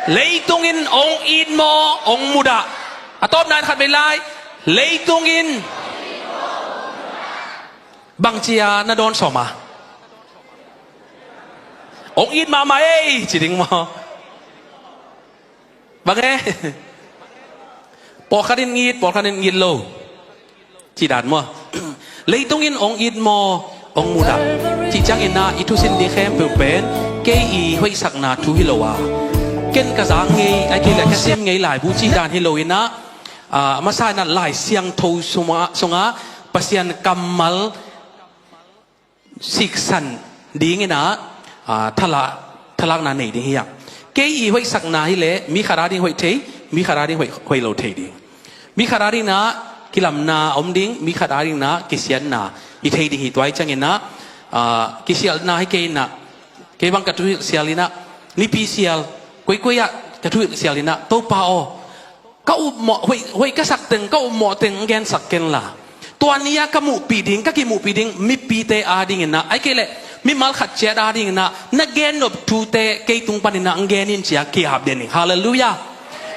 leitungin ong in mo ong muda atop nan khat be lai leitungin bang chia na don soma ong in ma ma chỉ ding mo bang bỏ khadin ngit lo chỉ đạt mo leitungin ong in mo ong muda chỉ chang ina itu sin di khem pe pen ke i hoi sak na thu hilowa ken ka zang ngei ai ke la ka sem ngei lai bu chi dan hiloina ma sa na lai siang tho sunga pasian kamal siksan ding ina thalak na nei ding hiang ke i hoi sak na hi le mi khara ding hoi thei mi khara ding hoi lo thei ding mi khara ding na kilam na om ding mi khara ding na kisian na i thei ding hi twai chang ina kisial na hi ke na ke bang ka tu sialina ni pi sial koi ya ka tu sialina to pa o ka u mo hoi ka sak teng ka u mo teng gen sak ken laตัวนี้ก็มูปีดิ้งก็กิมูปีดิ้งมีปีเตอาดิ้งนะไอ้เกล่มีมัลขัดเจดาดิ้งนะนักเกนอบทูเตเกตุงปันนะอังเกนินเชียเกียบเดนิฮาเลลูยา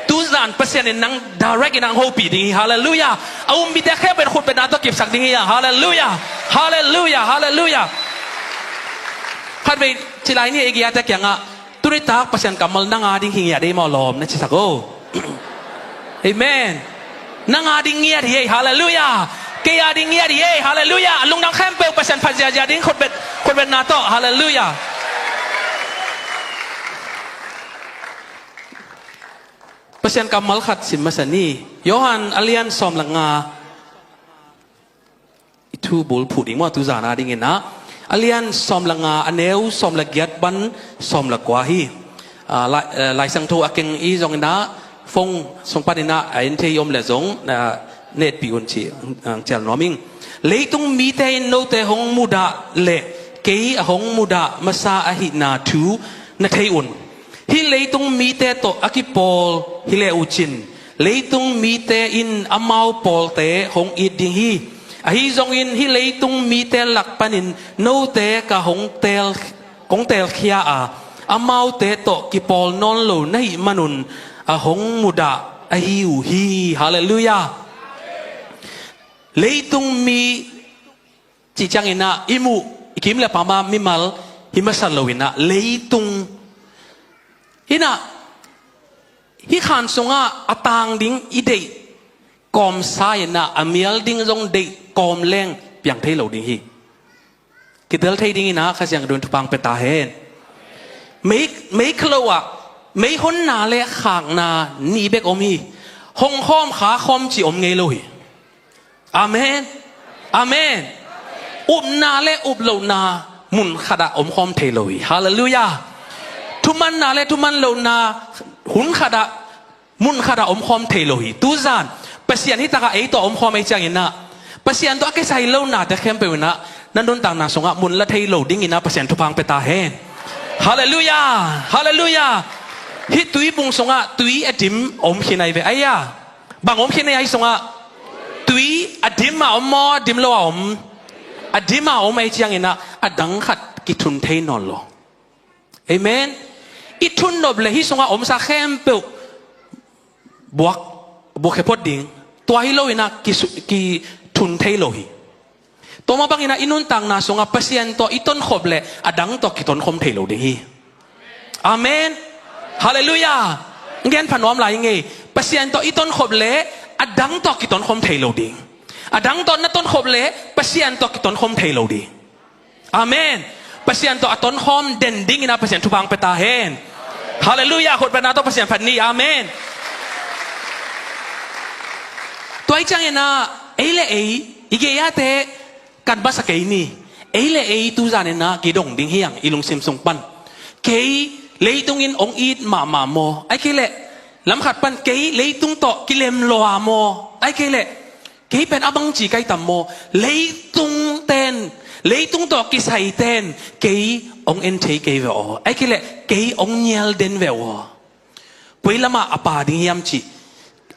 ตูซานเปอร์เซ็นต์นังดาร์กนังโฮปีดิ้งฮาเลลูยาเอามีแต่แค่เป็นคนเป็นนาตกิบสักดิ้งยาฮาเลลูยาฮาเลลูยาฮาเลลูยาพัดไปที่ไรนี่เอกียแต่ยังอ่ะตุริตาเปอร์เซ็นต์กับมัลนังอาดิ้งหิงยาได้มอลอมนะชิสักโอเอเมนนังอาดิ้งเงียที่ฮาเลลูยาเกียร์ดิ้งเงียดีฮาเลลูยาลุงนังแคมเปลเปอร์เซ็นต์พันเจียดิ้งคนเป็นนาโตฮาเลลูยาเปอร์เซ็นต์กำมัลขัดสิมาสนีโยฮันอเลียนซอมลังงาทูบุลพูดอีกว่าตุจานาดิ้งนะอเลียนซอมลังงาอันเนวซอมลักยัดบันซอมลักกว่าฮีลายสังโทอาเกงอีจงนะฟงสงปานินะไอ้เทยมเลจงเนตปีอุนชีเจลนอมิงเลยต้องมีแต่โนเตหงมุดาเละเกยหงมุดามาซาอหินาทูนัทเทอุนฮิเลยต้องมีแต่โตอากิปอลฮิเลอุจินเลยต้องมีแต่อินอามาวปอลเตหงอิดดิงฮีอหิจงอินฮิเลยต้องมีแต่หลักปันินโนเตกะหงเตลเขียอาอามาวเตโตกิปอลนอนโลในมนุนหงมุดาอหิวฮีฮาเลลูยาเลยต้องมีจิจังอินะอิมูอิคิมเลปามามิมัลฮิมัสลวินะเลยต้องฮินะฮิขันสงะอตางดิ้งอีเดกอมสายนะอเมียลดิ้งจงเดกอมแรงเปียงเทโลดิ้งฮีกิเดลเทดิ้งนะข้าเสียงโดนทุบังเปตาเฮนไม่คลัวไม่คนนาเลขางนานีเบกอมีหงข้อมขาคอมจีอมเงโลฮีอาเมนอาเมนอุบนาเลอุบโลนามุนขดาอมคอมเทโลยฮาเลลูยาทุมันนาเลทุมันโลนาหุนขดามุนขดาอมคอมเทโลยตูซานเปเซียนที่ตากาเอตัวอมคอมไอจังอินะเปเซียนตัวอักษรโลนาแต่เข้มไปวินะนั่นโดนต่างนาสงะมุนละเทโลดิ้งอินะเปเซียนทุพังเปตาเฮนฮาเลลูยาฮาเลลูยาฮิตุยบุงสงะตุยอดิมอมขินัยเวไอยาบางอมขินัยไอสงะตุยอดิมมาอมมอดิมโลอมอดิมมาอมไอจียงอินะอดังขัดกิทุนเทนอนโลเอเมนอิทุนนบเลยฮิสงะอมซาเข้มเปิลบวกเหพดดิ้งตัวฮิโลอินะกิทุนเทโลฮีตัวมาบังอินะอินุนต่างนาสงะเปเซียนตัวอิต้นขบเลยอดังตัวกิตนคมเทโลดิ้งฮีอาเมนฮาเลลูยาเงี้ยพันวอมลายยังไงเปเซียนตัวอิต้นขบเลยอดังตัวกิตนคมเทโลดิ้งอดังตอนนั้นต้นขบเลยเปเซียนตัวกิตนคมเทโลดิ้งอาเมนเปเซียนตัวต้นคมเด่นดิ้งนะเปเซียนทุบังเปตาเฮนฮาเลลูยาคนเป็นนาตัวเปเซียนพันนี้อาเมนตัวไอ้จังเนะเอเลเออีเกียเตกันบัสเกนี่เอเลเอตูจานนะกิดงดิ้งเฮียงอีลุงซิมซุงปันเกยเลยตรงอินองอีดมาโมไอ้เกลลำขัดปันเกยเลยตรงโตกิเลมโลอาโมไอ้เกลเกยเป็นอบังจีไกตัมโมเลยตรงเต้นเลยตรงโตกิไซเต้นเกยองเอ็นเทเกยเวอไอ้เกลเกยองเนียลเดนเวอกุยละมาอปาดิยามจี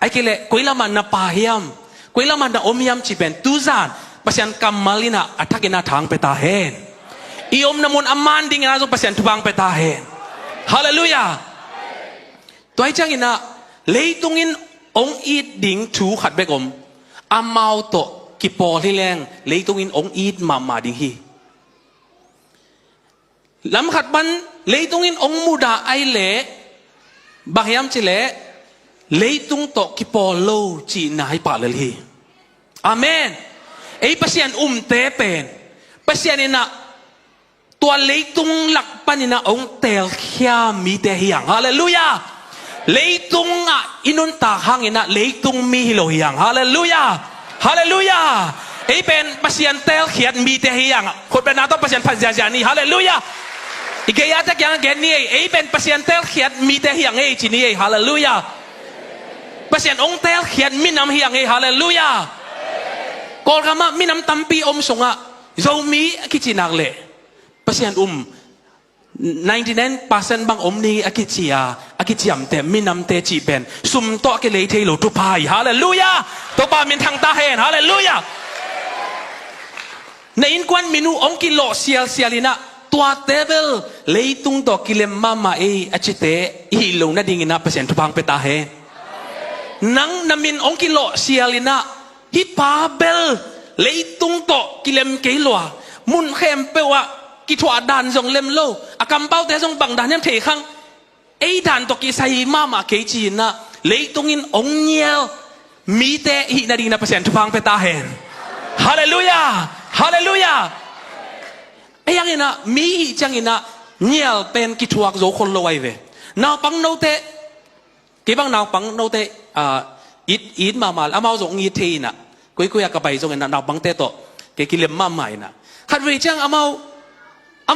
ไอ้เกลกุยละมานาปาฮิยามกุยละมานาอมยามจีเป็นตูซานปัศยันกัมมาลินาอัฐกินาทางเปตาเฮนอีอมนามุนอามันดิ้งนะจงปัศยันทุบังเปตาเฮนฮาเลลูยา ตัวจังอินะเลยตรงอินองอีดดิ่งถูขัดเบกอมอามาโตกิปอที่แรงเลยตรงอินองอีดมาดิ่งฮีลำขัดบันเลยตรงอินองมุดาไอเล่บางยามเจเล่เลยตรงโตกิปอโลจีนายปาเลลีอาเมนไอ้ปัศยานเตเป็นปัศยานินะตัวเลยตรงหลักปันินะองเตลขี้ยมีเตหิยังฮาเลลูยาเลยตรงอินุนตาหังอินะเลยตรงมีฮิโลหิยังฮาเลลูยาฮาเลลูยาไอ้เป็นปัศยานเตลขี้ยมีเตหิยังคนเป็นนาต้องปัศยานพันยานีฮาเลลูยาอีกอย่างจะยังเกณฑ์นี้ไอ้เป็นปัศยานเตลขี้ยมีเตหิยังไอ้จีนี่ฮาเลลูยาปัศยานองเตลขี้ยมีน้ำหิยังไอ้ฮาเลลูยากอลกามามีน้ำตั้มปีอมสงะโจมีคิดจีนักเล่ปัศยาน99% บางนี้อากิจิยาอากิจิยามเตมีน้ำเตจีเป็นสุมโตกิเลเทโลทุพายฮาเลลูยาตัวปามินทางตาเห็นฮาเลลูยาในอินควันมินูองกิโลเซียลินะตัวเทเบิลเลยตุงตัวกิเลมมาเออาจิเตฮิโลนัดดิ่งนะเปอร์เซ็นต์ทุพังเปตาเฮนังนามินองกิโลเซียลินะฮิปาเบลเลยตุงโตกิเลมเกลัวมุนเข้มเปวะกิถวาดานจงเล็มโลอากัมเป้าแต่จงบังดานยังเทขังไอ้ดานตกิใส่มาเกจีนะเลยตุงินองเนียลมีแต่ฮินาดีนะเปอร์เซ็นต์ทุพังเปตาเฮนฮาเลลูยาฮาเลลูยาไอ้ยังอินะมีจังอินะเนียลเป็นกิถวากโจคนลอยเวนาปังโนเตกี่บังนาปังโนเตอีดมาอามาจงอีเทนะกุยกับไปจงอินะนาปังเตโตเกกิเลมมาใหม่นะขัดเวจังอา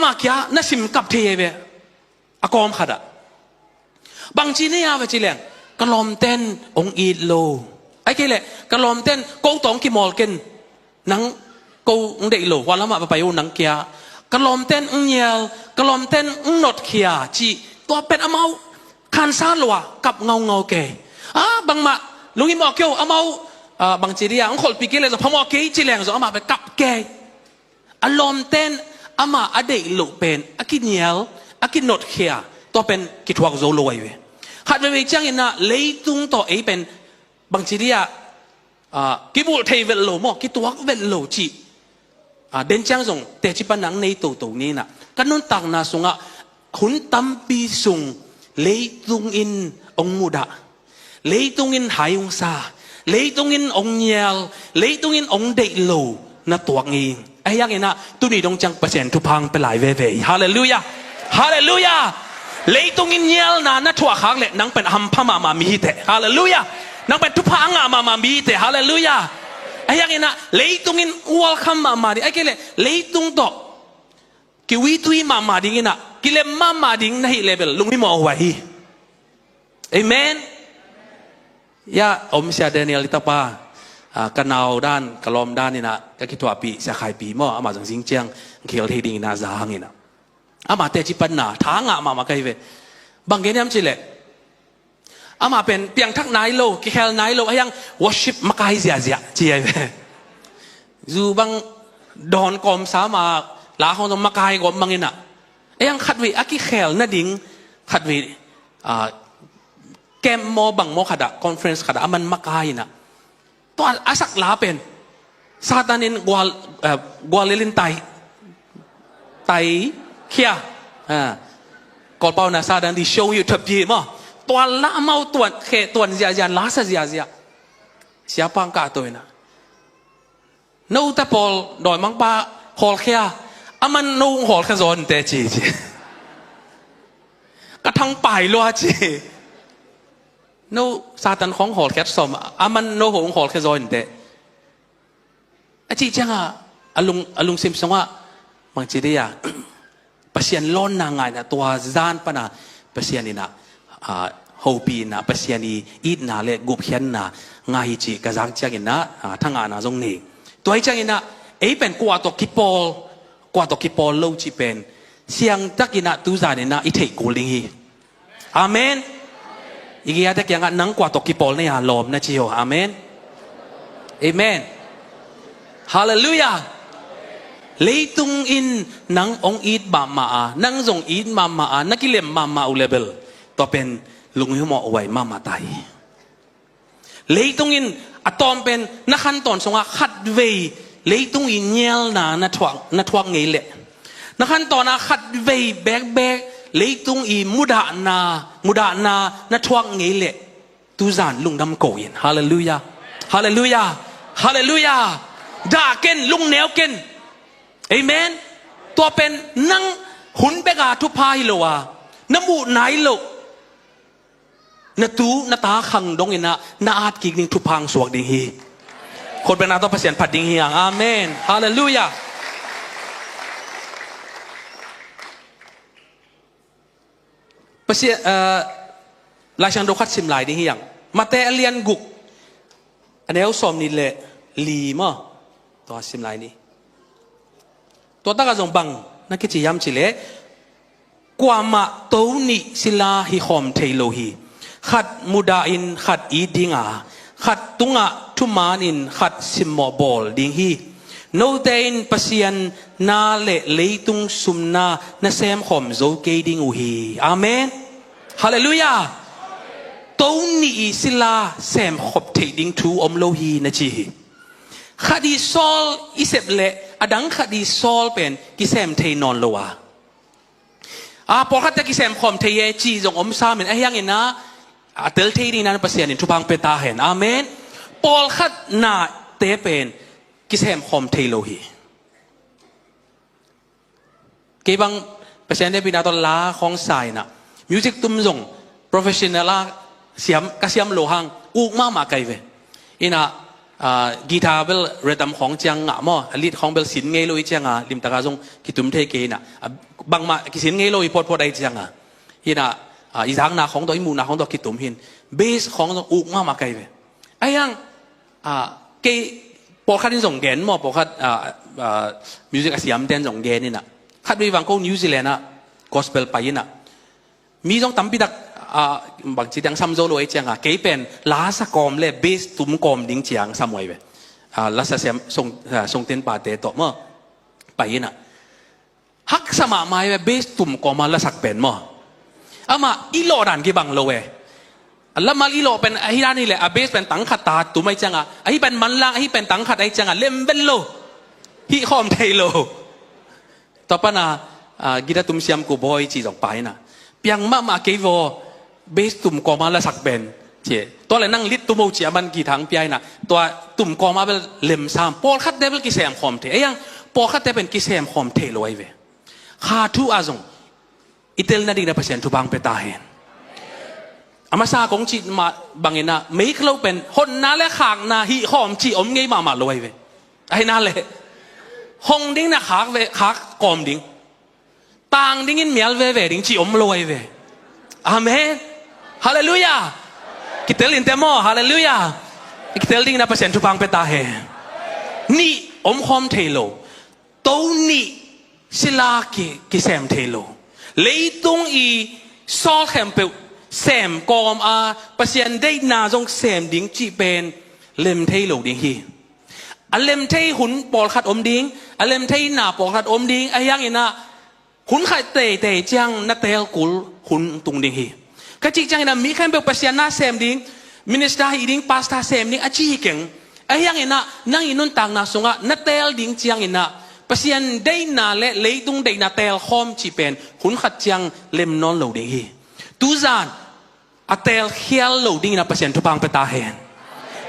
มาเกียน่าสิมกับเทเวอากอมขัดอะบางทีนี่อาไปจีเลงกลอมเต้นองอีดโลไอ้เกล่กลอมเต้นกูตองกิมอลเกนนังกูเด็กโลวันละมาไปอยู่นังเกียกลอมเต้นเงียลกลอมเต้นนดเขียจีตัวเป็นอามาคันซาลัวกับเงาเกบางมาลุงอิมอเกียวอามาบางทีนี่อาคนปีเกเลยจะพมอเกจีเลงจะอามาไปกับเกอารมณ์เต้นอามาอเด็กหลุเป็นอากิเนียลอากินดเขียตัวเป็นกิทวกโซโลยเวหัดเวจังอินะเลยตุงตัวเป็นบางทีเนี่ยกิบุเทเวลโลมอกิตัวเวลโลจีเดินจังส่งแต่จิปนังในตัวนี้นะกันนุ่นตังนาส่งหุ่นตั้มปีส่งเลยตุงอินองมุดะเลยตุงอินหายองซาเลยตุงอินองเนียลเลยตุงอินองเด็กโลนะตัวเองไอ้ยังไงนะตุนีดงจังเปอร์เซ็นต์ทุพังไปหลายเวฮาเลลูยาฮาเลลูยาเลยตรงอินเยลนะทั่วข้างเลยนังเป็นฮัมพมามีเตฮาเลลูยานังเป็นทุพังมามีเตฮาเลลูยาไอ้ยังไงนะเลยตรงอินวัลคัมมาดิไอ้เกลเลยตรงโตกิวิตุยมาดิงินะกิเลมาดิงนะฮิเลเบลลุงฮิมอไว้เอเมนยาอมเสียเดนิเอลิตาปากันเอาด้านกลอมด้านนี่นะก็คิดว่าปีเสียขายปีมั่วอามาจังสิงเจียงเขียวที่ดิงนาจางนี่นะอามาเตจิปันนาทางมาใครเวบางเกณฑ์ยามจิเละอามาเป็นเพียงทักนายโลกิเคลนายโลยัง worship มาใครเสียเจียเวจูบางดอนกอมสามาลาของต้องมาใครกอมบางนี่นะยังขัดวิอากิเคลน่าดิ่งขัดวิแกมโมบังโมขัดอะคอนเฟรนซ์ขัดอะมันมาใครนะตัวอาศักลาเป็นซาตานินกวาเลลินไตเขียกอลเปานาซาดันที่โชว์อยู่ทับยีมั้งตัวละเมาตัวเขตัวเสียลาซะเสียเสียปังกาตัวน่ะนู้แต่พอลดอยมังปาหอลเขียมันนู้หอลขจรแต่จีกระทั่งไปลัวจีโนซาตันของหอลแคทสมมันโนหงหอลแคจอยนเตอจีจังอลุงซิมสงว่าบางทีเดียปัศยานล้นนางไงนะตัวจานปนะปัศยานีนะฮูปีนะปัศยานีอีดนาเลกุบเขียนนะงาฮิจิกะจักจักินนะทั้งงานนะตรงนี้ตัวไอ้จังอินะเป็นกว่าตัวกิปอลโลจิเป็นเสียงจักินะตูจานินะอิเทกูลิงฮีอาเมนอีกอย่างแต่ยังนังกว่าตกิปอลเนี่ยลมนะจิโออาเมนเอเมนฮาเลลูยาเลยตุงอินนังองอีดมานังจงอีดมานักกิเลมมาอุเลเบลตัวเป็น ลุงหิมเอาไว้มาตายเลยตรงอินอะตอมเป็นนักขันตอนสงฆ์ขัดเวเลยตรงอินเยลนาทวงเงยเละนักขันตอนน่ะขัดเวแบกเลยตรงอินมุดานาทวงเงยเละตูจานลุงดำโกยินฮาเลลูยาฮาเลลูยาฮาเลลูยาด่าเกนลุงแนวเกนเอเมนตัวเป็นนั่งหุ่นเบกาทุพายโลวะน้ำมูไหนโลนาตาขังดงอินะนาอาจกิกนิ่งทุพังสวกดิ่งฮีคนเป็นนาต้องเปลี่ยนผัดดิ่งฮีอย่างอาเมนฮาเลลูยาเปลี่ยนลายช่างดูขัดสิมลายดิ่งฮีอย่างมาเตอเลียนกุกอันนี้เอาสมนี่แหละลีมั้งตัวสิมลายนี้ตัวตากระจงบังนักกิจยามจิเลกว่ามาตัวนี้ศิลาฮิคอมเทโลฮีขัดมุดาอินขัดอีดิงาขัดตุงะทุมานินขัดซิมโมบอลดิงฮีโนเตนปัสยันนาเลเลยตุงซุมนานาเซมคอมโจเกดิงอูฮีอาเมนฮาเลลูยาตัวนี้ศิลาเซมขบเทดิงทูอมโลฮีนะจีคดีซอลอิเซบเลอดังคดีซอลเป็นกิเซมเทนอนโลวาพอขัดตะกิเซมคอมเทเยจีจงอมซาเป็นไอ้ยังไงนะเตลเทนี่นั้นภาษาเนี่ยทุพังเปตาเห็นอาเมนปอลขัดนาเตเป็นกิเซมคอมเทโลฮีเก็บังภาษาเนี่ยเป็นนาตลาของสายนะมิวสิกตุ้มจงโปรเฟชชั่นอลเสียมกระเสียมโลหังอุกมาไกลเวอินะกีตาร์เบลเรตัมของเจียงอ่ะมั่วลิดของเบลสินเงยโลอีเจียงอ่ะลิมตะกาจงกิตุมเทเกน่ะบางมากิสินเงยโลอีพอดไอเจียงอ่ะอินะอีสางนาของตัวอิมูนาของตัวกิตุมหินเบสของตัวอุกมาไกลเวไอ้ยังเกปอคัดที่ส่งแกนมั่วปอคัดมิวสิกเสียมเต้นส่งแกนนี่น่ะคัดไปวังโกนิวซีแลนด์น่ะกอสเปลไปน่ะมีจงตั้มปิดักบางทีดังซัมโซโลไอเจียงอ่ะเกเป็นลาสกอมเล่เบสตุ้มกอมดิ้งเจียงสมัยเวลาเสียมส่งเต้นปาเตต่อมั่วไปน่ะฮักสมาไม้เวเบสตุ้มกอมมาละสักเป็นมั่วอามาอีโลดันกี่บังโลเวแล้วมาอีโลเป็นไอ้ด้านนี่แหละเบสเป็นตังขัดตาตุ้มไอเจียงอ่ะไอ้เป็นมันล่างไอ้เป็นตังขัดไอเจียงอ่ะเล่มเป็นโลฮิคอมเทโลต่อไปน่ะกีตาร์ตุ้มเสียมกูบอยจีจงไปน่ะเพียงมาเกวเบสตุ่มกอมาละสักเป็นเจตัวเลยนั่งลิดตุ่มเอาเจียมันกี่ทั้งปีน่ะตัวตุ่มกอมาเป็นเล่มซ้ำปอลคัดได้เป็นกิเซมคอมเทยังปอลคัดได้เป็นกิเซมคอมเทลอยเวข้าทุอาจงอิตาลีนั่นดีนะเปอร์เซ็นต์ทุบางเปตาเห็นอามาซาของจีมาบางเงินนะไม่เขาเป็นคนนั่นแหละขางนาฮิคอมจีอมไงมาลอยเวไอ้นั่นแหละห้องดิ้งนะขากเวขากกอมดิ้งต่างดิ้งอินเมียลเวดิ้งจีอมลอยเวอาเมนฮาเลลูยาคิดเตลินเตมอฮาเลลูยาคิดเตลิงนะเปอร์เซ็นต์ทุพังเปตาเฮนี่อมคอมเทโลตัวนี้ศิลากิเซมเทโลเลยตรงอีซอลแคมเปลเซมกอมเปอร์เซ็นต์ได้นาจงเซมดิ้งจีเป็นเลมเทโลดิ้งฮีอัลเลมเทหุ่นปอลขัดอมดิ้งอัลเลมเทนาปอลขัดอมดิ้งไอ้ยังอินะหุ่นไข่เตะจังนัดเตลกุลหุ่นตุงดิ้งฮีก็จริงจังนะมีแค่เป็นภาษาหน้าเซมดิ้งมินิสตาฮิดิ้งพาสต้าเซมดิ้งอาชีพเก่งไอ้ยังอินะนั่งอินุนต่างนาสงะนัดเตลดิ้งจังอินะภาษาได้นาเละเลยตุงได้นาเตลคอมจีเป็นหุ่นขัดจังเล็มนอนโหลดิ้งฮีตูจานอัเตลเฮียลโหลดิ้งนะภาษาทุพังเปตาเฮน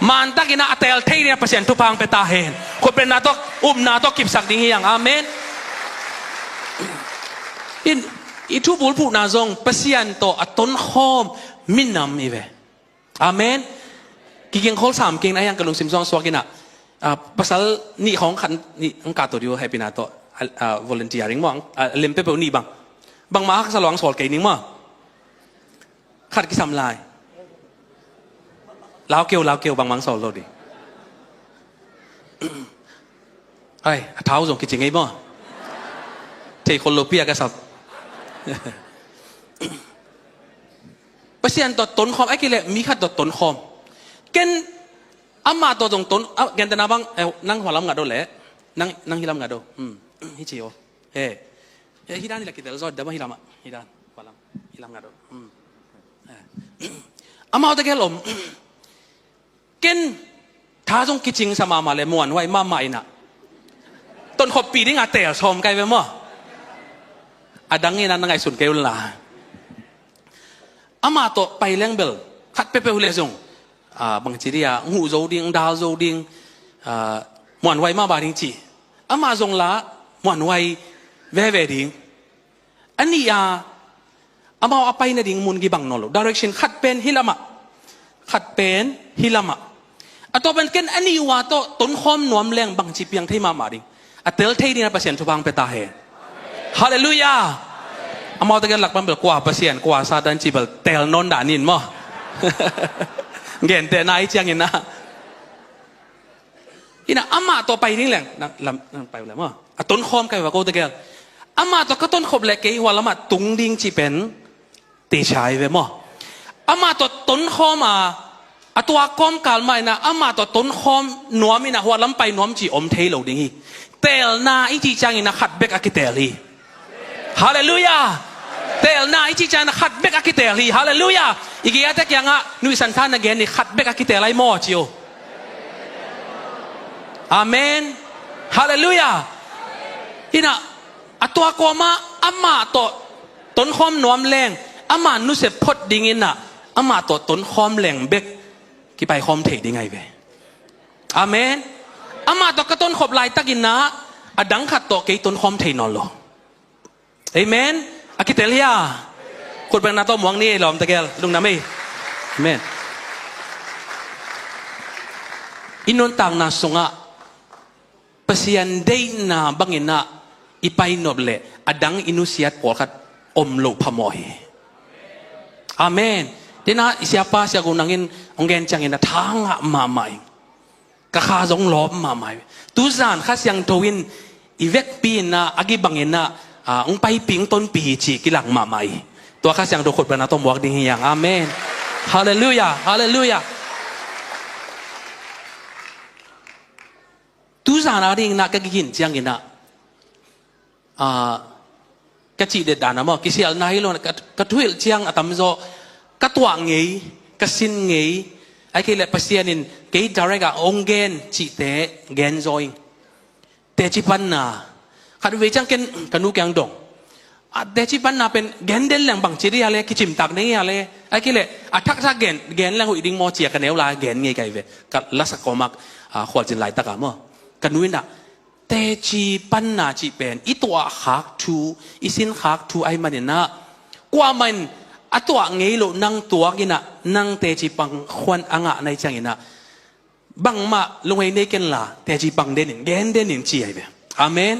มันตักินะอัเตลเทียนะภาษาทุพังเปตาเฮนคนเป็นนาตกนาตกกิบสักดิ้งฮีอย่างอาเมนitu bulpu nazong pasian to aton khom minam ive amen kiking khol sam king na yang kalung simsong swakina pasal ni khong khan ni angka to dio happy na to volunteering mo lempe pe ni bang ma ka salwang sol kai ning mo khat ki sam lai lao kêu bang mang sol lo di ai tháo jong ki ching ei mo thei khol lo pia ka sapเปอร์เซ็นต์ต่อต้นคอมไอ้กิเลมีค่าต่อต้นคอมเกณฑ์อามาต่อตรงต้นเกณฑ์แต่นาบังนั่งหัวลำงัดโดนแหละนั่งฮิลำงัดโดฮิจิโอฮิดานนี่แหละกิเลสอดเดี๋ยวมาฮิลำฮิดานหัวลำฮิลำงัดโด อามาตะแกลมเกินท้าจงกิจิงสมามาเลยมวนไว้มาใหม่น่ะต้นขบปีนี่งาเตะชมไกลไปมั้งดังนี้นั่นไงสุนเกลล่ะอามาโตไปเลี้ยงเบลขัดเปเปหุเลซงบางทีเดียหูโจดิงดาวโจดิงมวนไว้มาบาริงจีอามาจงละมวนไว้เวเวดิงอันนี้อามาเอาไปในดิ่งมุนกีบังนอล direction ขัดเป็นฮิลามะขัดเป็นฮิลามะตัวเป็นเกินอันนี้ว่าตัวต้นคอมนวมแรงบางจีเปียงที่มาดิงเตลเทดีนะเปอร์เซ็นต์ทุบางเปตาเฮฮาเลลูยาอามาตะเกียหลักมันเปกว่าเปอร์เซ็นต์กว่าซาดันจีเปลเตลนนดานินมั้งเงินแต่นายเจียงเงินนะอีน่ะอามาตัวไปนี่แหละลำไปแล้วมั้งต้นคอมกันว่ากูตะเกียอามาตัวก็ต้นขบเล็กกี่หัวละมาตุงดิ่งจีเป็นตีชายเว้ยมั้งอามาตัวต้นคอมตัวคอมกาลไม่นะอามาตัวต้นคอมหนัวมีนะหัวลำไปหนัวมจีอมเทลดิ่งฮีเตลนาอีจีจังอินะขัดเบกอากิเตลีฮาเลลูยาเตลนาอีจีจังนะขัดเบกอากิเตลีฮาเลลูยาอีกอย่างแต่ยังนุสันทานนักเรียนนี่ขัดเบกอากิเตลีมอจิโออาเมนฮาเลลูยาที่น่ะตัวกอมาอามาตัวต้นคอมหนัวมแรงอามานุเสพพดดิ่งอินะอามาตัวต้นคอมแรงเบกกี่ไปคอมเทได้ไงเว้อาเมนอามาตัวกระต้นขบลายตะกินนะดังขัดตัวกี่ต้นคอมเทนอนหรอเอเมนอากิเตเลียคนเป็นนาโต้หมวงนี่หลอมตะเกียลุงน้ำไม่เมนอินนนต่างนาสงะเปเซียนได้นาบังเงินะอีไปนบเละดังอินุเซียตปอดขัดอมโลพมอยอาเมนที่น่าsiapa siapaกูนั่งอินองเกนจังอินนะทางมาใหม่กะข้าจงล้อมมาใหม่ทุกอย่างข้าเสียงโตวินอีเวกปีน่ะอากิบังเงินะองไปปิงต้นปีจีกิหลังมาใหม่ตัวข้าเสียงโตขดเป็นนาต้มบอกดีอย่างอาเมนฮาเลลูยาฮาเลลูยาทุกอย่างอะไรน่ะก็กินจังอินนะกะจีเด็ดดานะมั้งกิเสียลนายโลนะกะทุยจังอัตมโซกะตัวงี้กะสินงี้ไอ้ที่เล็บเสียนินเกี่ยดาร์กะองเกนจีเตเกนจอยเตจิปันนาขัดเวจังกันนูแกงดงเตจิปันนาเป็นเกนเดนแหลงบังจีรีอะไรกิจิมตักนี่อะไรไอ้ที่เล็บทักทักเกนแหลงหุ่ยดิ่งมอเจียกันเนวลาเกนงี้ไงเวกัลักษณะก็มักขวดจินไหลตะกามั้งกันนูน่ะเตจิปันนาจีเป็นอีตัวหักทูอีสินหักทูไอ้มันเนี่ยนะกว่ามันตัวเงี้ยโลนั่งตัวกินะนั่งเตจิปังควันอ่างในจังกินะบังมาลงให้เนกันละเตจิปังเดนินเกนเดนินจีไอเบอาเมน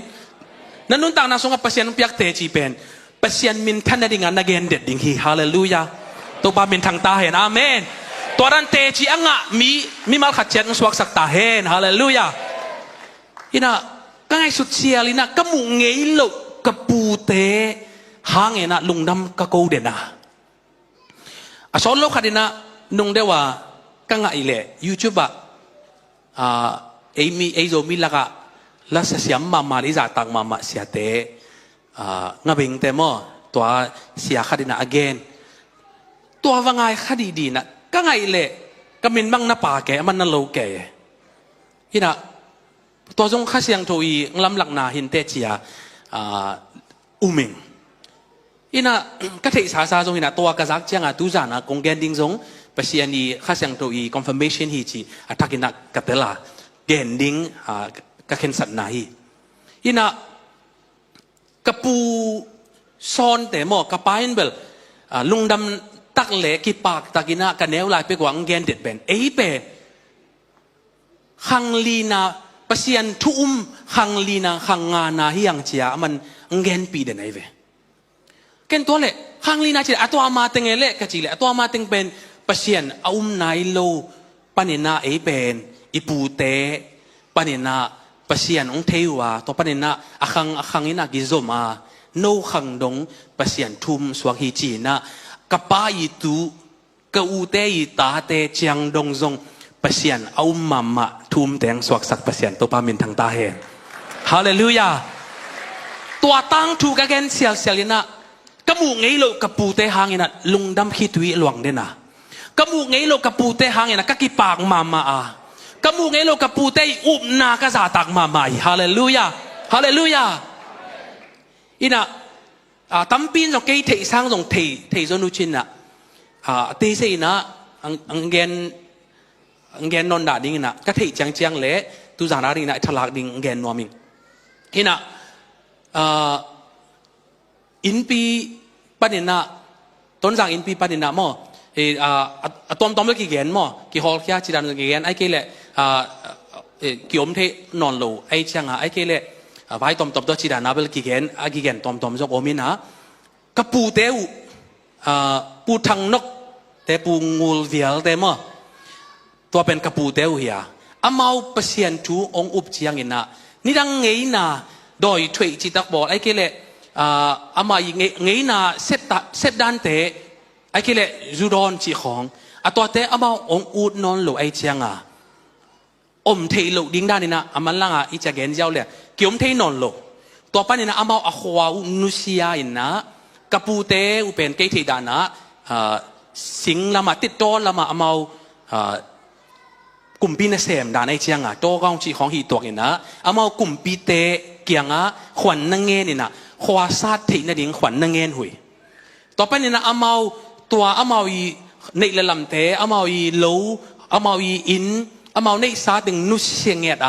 นั่นนุ่นต่างนาสงกับปัศยันเปียกเตจิเป็นปัศยันมินทันดิ่งนักเกนเด็ดดิ่งฮีฮาเลลูยาตัวปามินทางตาเห็นอาเมนตัวนั้นเตจิอ่างมีมาขัดเจ็ดสวักสักตาเห็นฮาเลลูยาอินะก็ไงสุดเสียลินะก็มุงเงี้ยโลกับปูเตหางเงินะลุงดำกะโกเดนะสอนโลกขัดนะนงเดว่ากังไงเล่ยูทูบเอมีโซมิลากะลัสเสียมมาลิจาตังมาเสียเตงาบิงเตมอตัวเสียขัดนะ again ตัวว่าไงขัดดีนะกังไงเล่ก็มินบังนับปาแกมันนั่นโลแกที่นะตัวจงข้าเสียงโทอีลำหลักนาหินเตจียอุมิงอินะก็เทศาซาจงอินะตัวกระซักเจียงตูจานะกงแกนดิ้งจงไปเสียนี่ข้าเสียงโทอี confirmation ฮีจีทักอินะกัตเตล่าแกนดิ้งก็เข็นสัตนาฮีอินะกระปูซอนแต่หมอกระปายนเบลลุงดำตักเละกีปากตักินะกันแนวลายไปกว่าแกนเด็ดเป็นเอเปขังลีนาปัศยันทุ่มขังลีนาขังงานาฮิยังเจียมันเงินปีเดนไอเวเกันตัวเละขังลีนาเจียตัวมาเต็งเละกะจีเละตัวมาเต็งเป็นปัศยันอุ้มนายโลปานินาเอเป็นอิปูเตปานินาปัศยันองเทวาตัวปานินาขังอินากิโซมาโนขังดงปัศยันทุ่มสวกฮิจีนะกะป้ายิตูกะอูเตยิตาเตเจียงดงซงปัศยันเอามาทุ่มแตงสวกสักปัศยันตัวปามินทางตาเห็นฮาเลลูยาตัวตั้งถูกกันเสียลินะกมูไงโลกับปูเตหางอินะลุงดำคิดวิหลวงเดนะ kamu ngay lo kapute hangin kakipag mama kamu ngay lo kapute upna kazatak mama hallelujah hallelujah ina tampin so kay thei sang dong thei zo nu chin na te se na ang gen non da ding na ka thei chang le tu za na ding na thalak ding gen no ming ina in pi panina ton jang in pi panina mo tom le ki gen mo ki hol kya chi dan ki gen ai ke le ki om the non lo ai chang ai ke le vai tom do chi dan na bel ki gen tom zo omin ha ka pu teu pu thang nok te pu ngul vial te moตัวเป็นกระปูเตวเฮียอามาเปลี่ยนทูองอุบเชียงอินนะนี่ดังเงยนาโดยช่วยจิตตบอกไอ้เกล่อามาเงยนาเซตดันเตไอ้เกล่จูดอนจีของตัวเตอามาองอุดนอนหลูไอ้เชียงอมเทหลูดิ้งด้านนี่นะอามันล่างอีจะเกนเจ้าเลยเกี่ยมเทนอนหลูตัวปั้นนี่นะอามาอควาอุนุเซียอินนะกระปูเตอุเป็นเกยเทดานะสิงละมาติดต้นละมาอามากลุ่มปีนเสมด่านไอเชียงโตกองจีของหีตัวนี่นะเอามากลุ่มปีเตเกียงขวัญนังเงินนี่นะขวาซาดถิ่นดิ่งขวัญนังเงินหุยต่อไปนี่นะเอามาตัวเอามาอีในละลำเตเอามาอีโลเอามาอีอินเอามาในซาดึงนุเสียงเงียด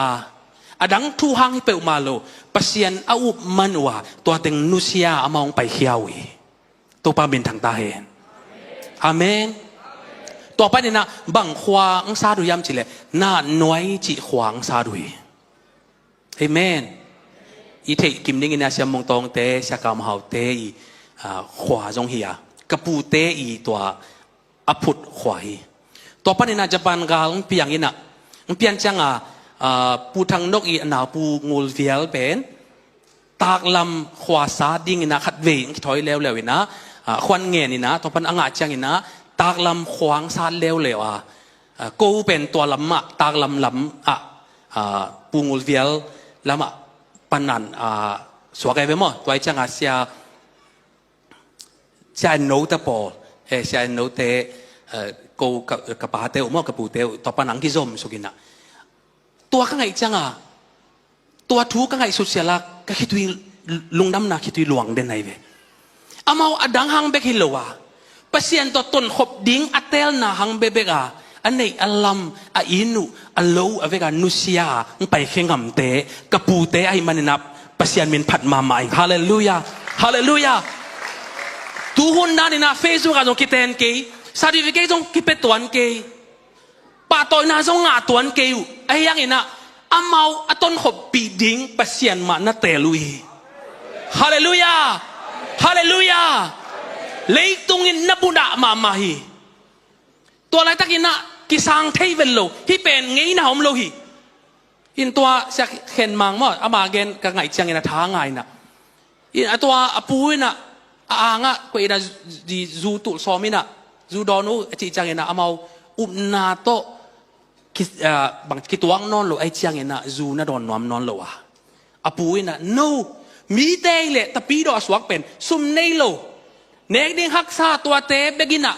ดังทูหางให้เปิดมาโลปัสยันเอาอุบมันว่าตัวดึงนุเสียเอามาไปเขียวตัวปาบินทางตาเห็นอาเมนต่อไปนี่นะบังควางซาดุยามจิเลน่าน้อยจิขวางซาดุยเอเมนอีเทกิมนิ่งนะเสียมงตองเตเสียกามหาวเตอีขวาจงเฮียกระปูเตอีตัวอภุดขวายต่อไปนี่นะจะปันกาลเปียงอินะเปียงจังปูทางนกอีหนาปูงูเวียลเป็นตากลำขวาซาดิ้งอินะขัดเวงถอยแล้วอินะควันเงี้ยนี่นะต่อไปอ่างจังอินะตากลำขวางซาดเร็วเลยกูเป็นตัวลำตากลำปูงูเวียลลำปันนันสวกไอ้เว้ยมั้งตัวไอ้จังเสียโน้ตปอเสียโน้ตกูกับป้าเตวมั้งกับปูเตวต่อปันนังกิจมสุกินะตัวข้างไอ้จังตัวทูข้างไอ้สุดเสียละก็คิดว่าลุงดำนะคิดว่าหลวงเด่นไหนเว้ยอามาอดังหังเบกิโลวะpasien to ton khop ding atel na hang bebega anei alam a inu alo avega nusia pai khengam te kapute ai maninap pasien min phat ma mai hallelujah hallelujah tu hun na ni na facebook a jong kiten ke certificate jong kipet tuan ke pa toy na jong nga tuan ke ai yang ina amau aton khop pi ding pasien ma na te lui hallelujah hallelujah lấy tung in nabuda mamahi tua lại tắc in na kisang thay ven lo hi pen ngay na hom lo hi in tua sẽ khen mang mo ama gen ka ngai chang ina tha ngai na in tua apu na anga ko ina di zu tu so mi na zu donu chi chang ina amau na to bang kituang non lo ai chang ina zu na don nom non lo apu ina no mi te le tapi do aswak pen sum nei loเนกดิ้งฮักซาตัวเตะเบกินะ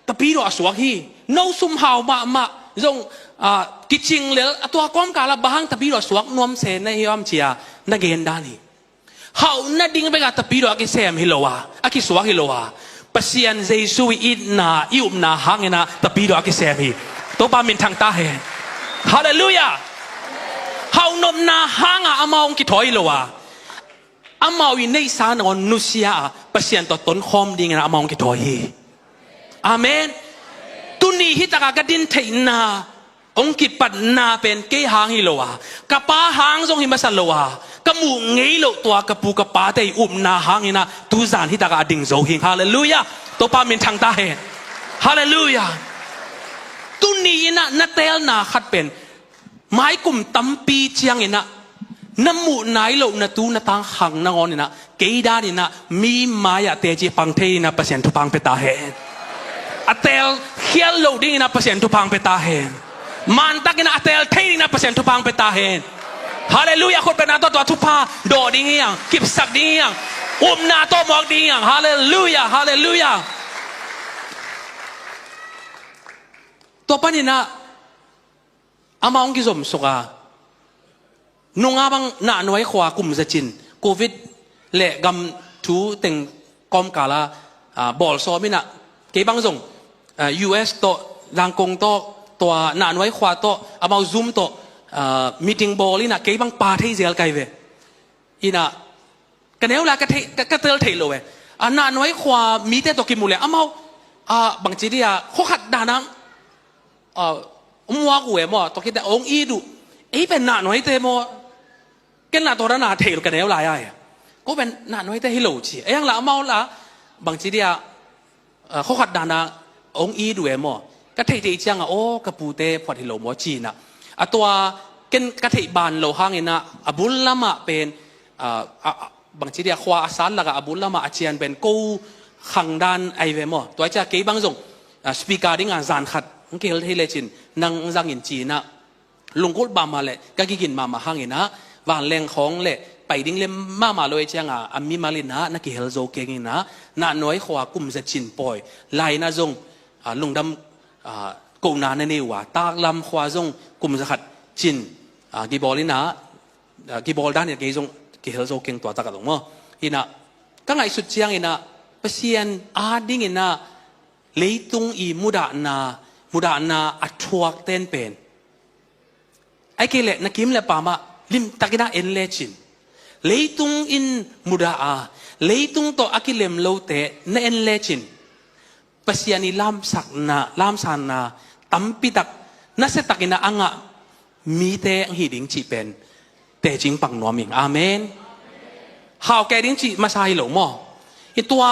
ตะปีรอสวกฮีน้องซุ่มหาวมาจงกิจิงเลตัวก้อมกาลบางตะปีรอสวกนวมเซนในยอมเชียนักเกนดานีหาวนัดดิ้งเบกตะปีรอกิเซมฮิโลวาอากิสวกฮิโลวาปัสยันเจสุอินนาอิอุมนาฮังนะตะปีรอกิเซมฮีตัวปามินทางตาเฮฮาเลลูยาหาวนมนาฮังอามองกิถอยโลวาอามาวินในสานอนนุเซียประเสียนต่อต้นคอมดีงนะอามองกิถอยอาเมนตุนีฮิตากากดินเทนาองกิปัดนาเป็นเกหางฮิโลวากะป้าหางทรงหิมาสันโลวากะมูเงยโลตัวกะปูกะป้าแต่อุบนาหางฮินะตูซานฮิตากาดิ่งโซหิงฮาเลลูยาตัวปามินทางตาเฮฮาเลลูยาตุนีนะนัเตลนาขัดเป็นไม้กลุ่มตั้มปีเชียงนะน้ำมูนายโลนตูนตังหังนงอนนี่นะเกยดานี่นะมีมายาเตจิปังเทนะเปอร์เซ็นต์ทุพังเปตาเฮอเตลเขียนโลดิ้งนะเปอร์เซ็นต์ทุพังเปตาเฮมันตักนะอเตลเทนะเปอร์เซ็นต์ทุพังเปตาเฮฮาเลลูยาคนเป็นนาตัวทุพาโดดิ้งยังกิบสักดิ้งยังนาตัวมอกดิ้งยังฮาเลลูยาฮาเลลูยา ตัวปนินะอามาองกิสมสุกานุ่งอาบังหน้าหน่วยขวากุมจะจินโควิดเละกำทูติงกอมกาลาบอลซอมินะเก็บังส่งUS โตรังกงโตตัวหน้าหน่วยขวาโตอามาซูมโตมีติ้งบอลนี่นะเก็บังปาที่เซลไกเวอีนะกันเอวละกระเตลเทโลเวหน้าหน่วยขวามีแต่ตัวกิมูเลอามาบางทีเดียเขาขัดด่านังมัวกูเอมอตัวคิดแต่องอีดูเป็นหน้าหน่วยเตมอกันหน้าตัวนั้นหน้าเทลกันเอวลายไอ้ก็เป็นหน้าหน่วยเตฮิโลจียังละมาละบางทีเดียเขาขัดด่านังองอีดูเอมอก็เทติจังโอ้กระปูเตพอทิโลมอจีนะตัวกันกระเทบานโลหางเงินะบุลละมาเป็นบางทีเดียควาอาสาละกับบุลละมาอาเจียนเป็นกูขังด้านไอเวมอตัวจะเก็บบางส่งสปีกาดิ้งจานขัดเกี่ยวกับเลจินนังจังอินจีนะลุงกุลบามาเลยก็กินมาหางเงินะวางแรงของเลยไปดิ้งเล่มมาเลยจังอามีมาลินะนักเกี่ยวโจเก่งนะน่าน้อยขวากุมจะจินปอยไลนะจงลุงดำกูนาในนี่ว่าตากลำขวาจงกุมจะขัดจินกีบอลนี่นะกีบอลด้านเนี่ยกีจงกีเฮลโจเก่งตัวตากระดงมั้งอีนะก็ไงสุดเชียงอีนะเปอร์เซียนดิ้งอีนะเลยตุงอีมุดานาอัดทวกเต้นเป็นไอ้เกล็ดนักกิมเล่ปามาลิมตะกินาเอ็นเลจินเลยตุงอินมุดาเลยตุงโตอากิเลมโลเตเนเอ็นเลจินเปอร์เซียนีลามสักนาลามสานาตั้มปิตักนั่นเสตักินาอ่างะมีเตงหิดิงจีเป็นแต่จริงปังนัวมิงอาเมนข่าวแกดิ้งจีมาใส่หลงมออีตัว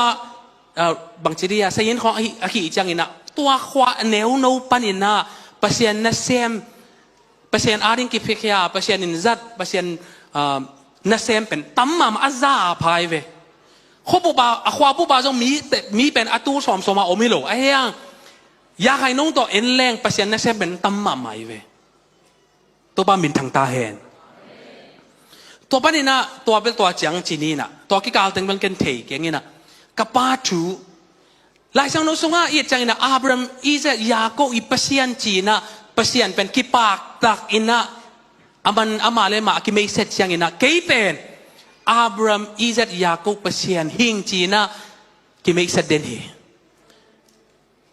บางทีเดียสยินของอากิจังอินะตัวขวาเนวโนปันอินะเปอร์เซียนนัสเซมเปอร์เซียนอาริงกิฟิกยาเปอร์เซียนอินซัดเปอร์เซียนนัสเซมเป็นตั้มมาอัซาพายเวเขาบอกว่าขวาผู้บ่าวจงมีเป็นอัตูสอมสมาโอมิโลไอ้ยังอยากให้น้องตัวเอ็นแรงเปอร์เซียนนัสเซมเป็นตั้มมาไม่เวตัวบ้ามินทางตาเห็นตัวปันอินะตัวเป็นตัวจังจีนีนะตัวกิกาลตึงเป็นกันเทเก่งนะกับป้าจูหลายสังโนสุงาอีจังอินะอับรามอีเซยาโกอีเปอร์เซียนจีนะเปอร์เซียนเป็นกิปากตักอินะอามาเลมากิไม่เสร็จจังอินะเกย์เป็นอับรามอีเซยาโกเปอร์เซียนหิงจีนะกิไม่เสร็จเด่นฮี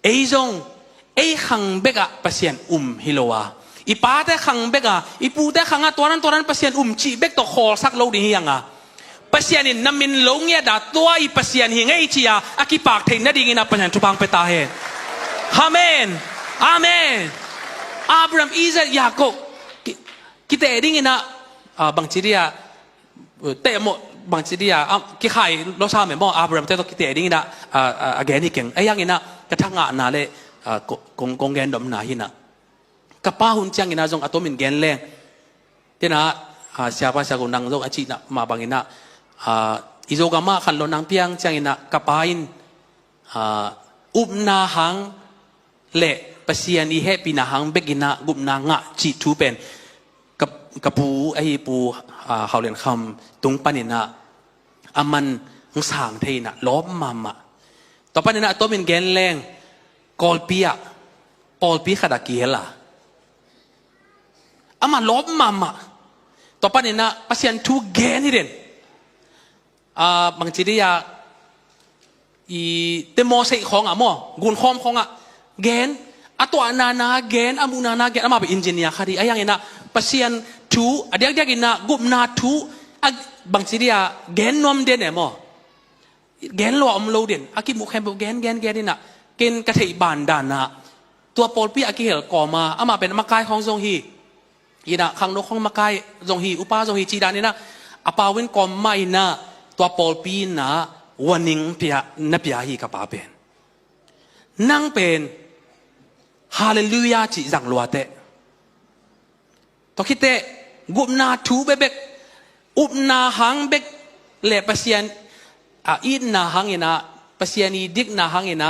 ไอจงไอขังเบกะเปอร์เซียนฮิโลวาอีป้าแต่ขังเบกะอีปูแต่ขังตัวนั้นเปอร์เซียนจีเบกตัวคอสักโลดียังอ่ะเปอร์เซียนน้ำมินลงเงียดตัวอีเปอร์เซียนหิงไอจีอาอากิปากเทนนั่นดีงินะปัญญาทุบังเปตาเฮอาเมนอาเมนอับรามอีเซยาโกกิเตดิ้งนะบางทีเดียเตะหมดบางทีเดียกิขายรสชาติเหมือนบ่อับรามเตะตัวกิเตดิ้งนะแกนี่เก่งไอ้ยังนะกระทั่งนาเลยกงแกนดมนาหินะกับป้าหุ่นจังนะจงอัตมินแกนแรงเจ้านะsiapa siapa nang zong aci nak ma bangina izo gama kan lo nang piang chang ina kapain upna hang le pasian i he pina hang begina gupna nga chi thu pen kapu ai pu haulen kham tung panina aman ng sang theina lob mama to panina to min gen leng kolpia polpi khada kiela ama lob mamaต่อไปเนี่ยนะปัศยันทูเกนนี่เด่นบางทีเดียอีเตมอเสกของอ่ะมั่วกุนคอมของอ่ะเกนตัวนาเกนอามูนาเกนมาเป็นอินเจเนียร์คดีไอ้ยังไงนะปัศยันทูเดียกินนะกุมนาทูบางทีเดียเกนนอมเด่นเนี่ยมั่วเกนหล่อมโลเด่นอากิมุขแฮมเกนนี่นะเกนกระเทยบานดานนะตัวปอลปีอากิเฮลก่อมาเอามาเป็นมากายของทรงฮีอีน่ะขังนกของมากายจงฮีอุปาจงฮีจีดานี่นะอาปาวินกอมไม่นะตัวปอลปีนะวันนิงเปียนับยาฮีกับปาเป็นนั่งเป็นฮาเลลูยาจีจังลัวเตะตัวคิดเตะกุมนาทูเบกอุบนาหังเบกเล่ปัศยันอีนาหังเนะปัศยันีดิกนาหังเนะ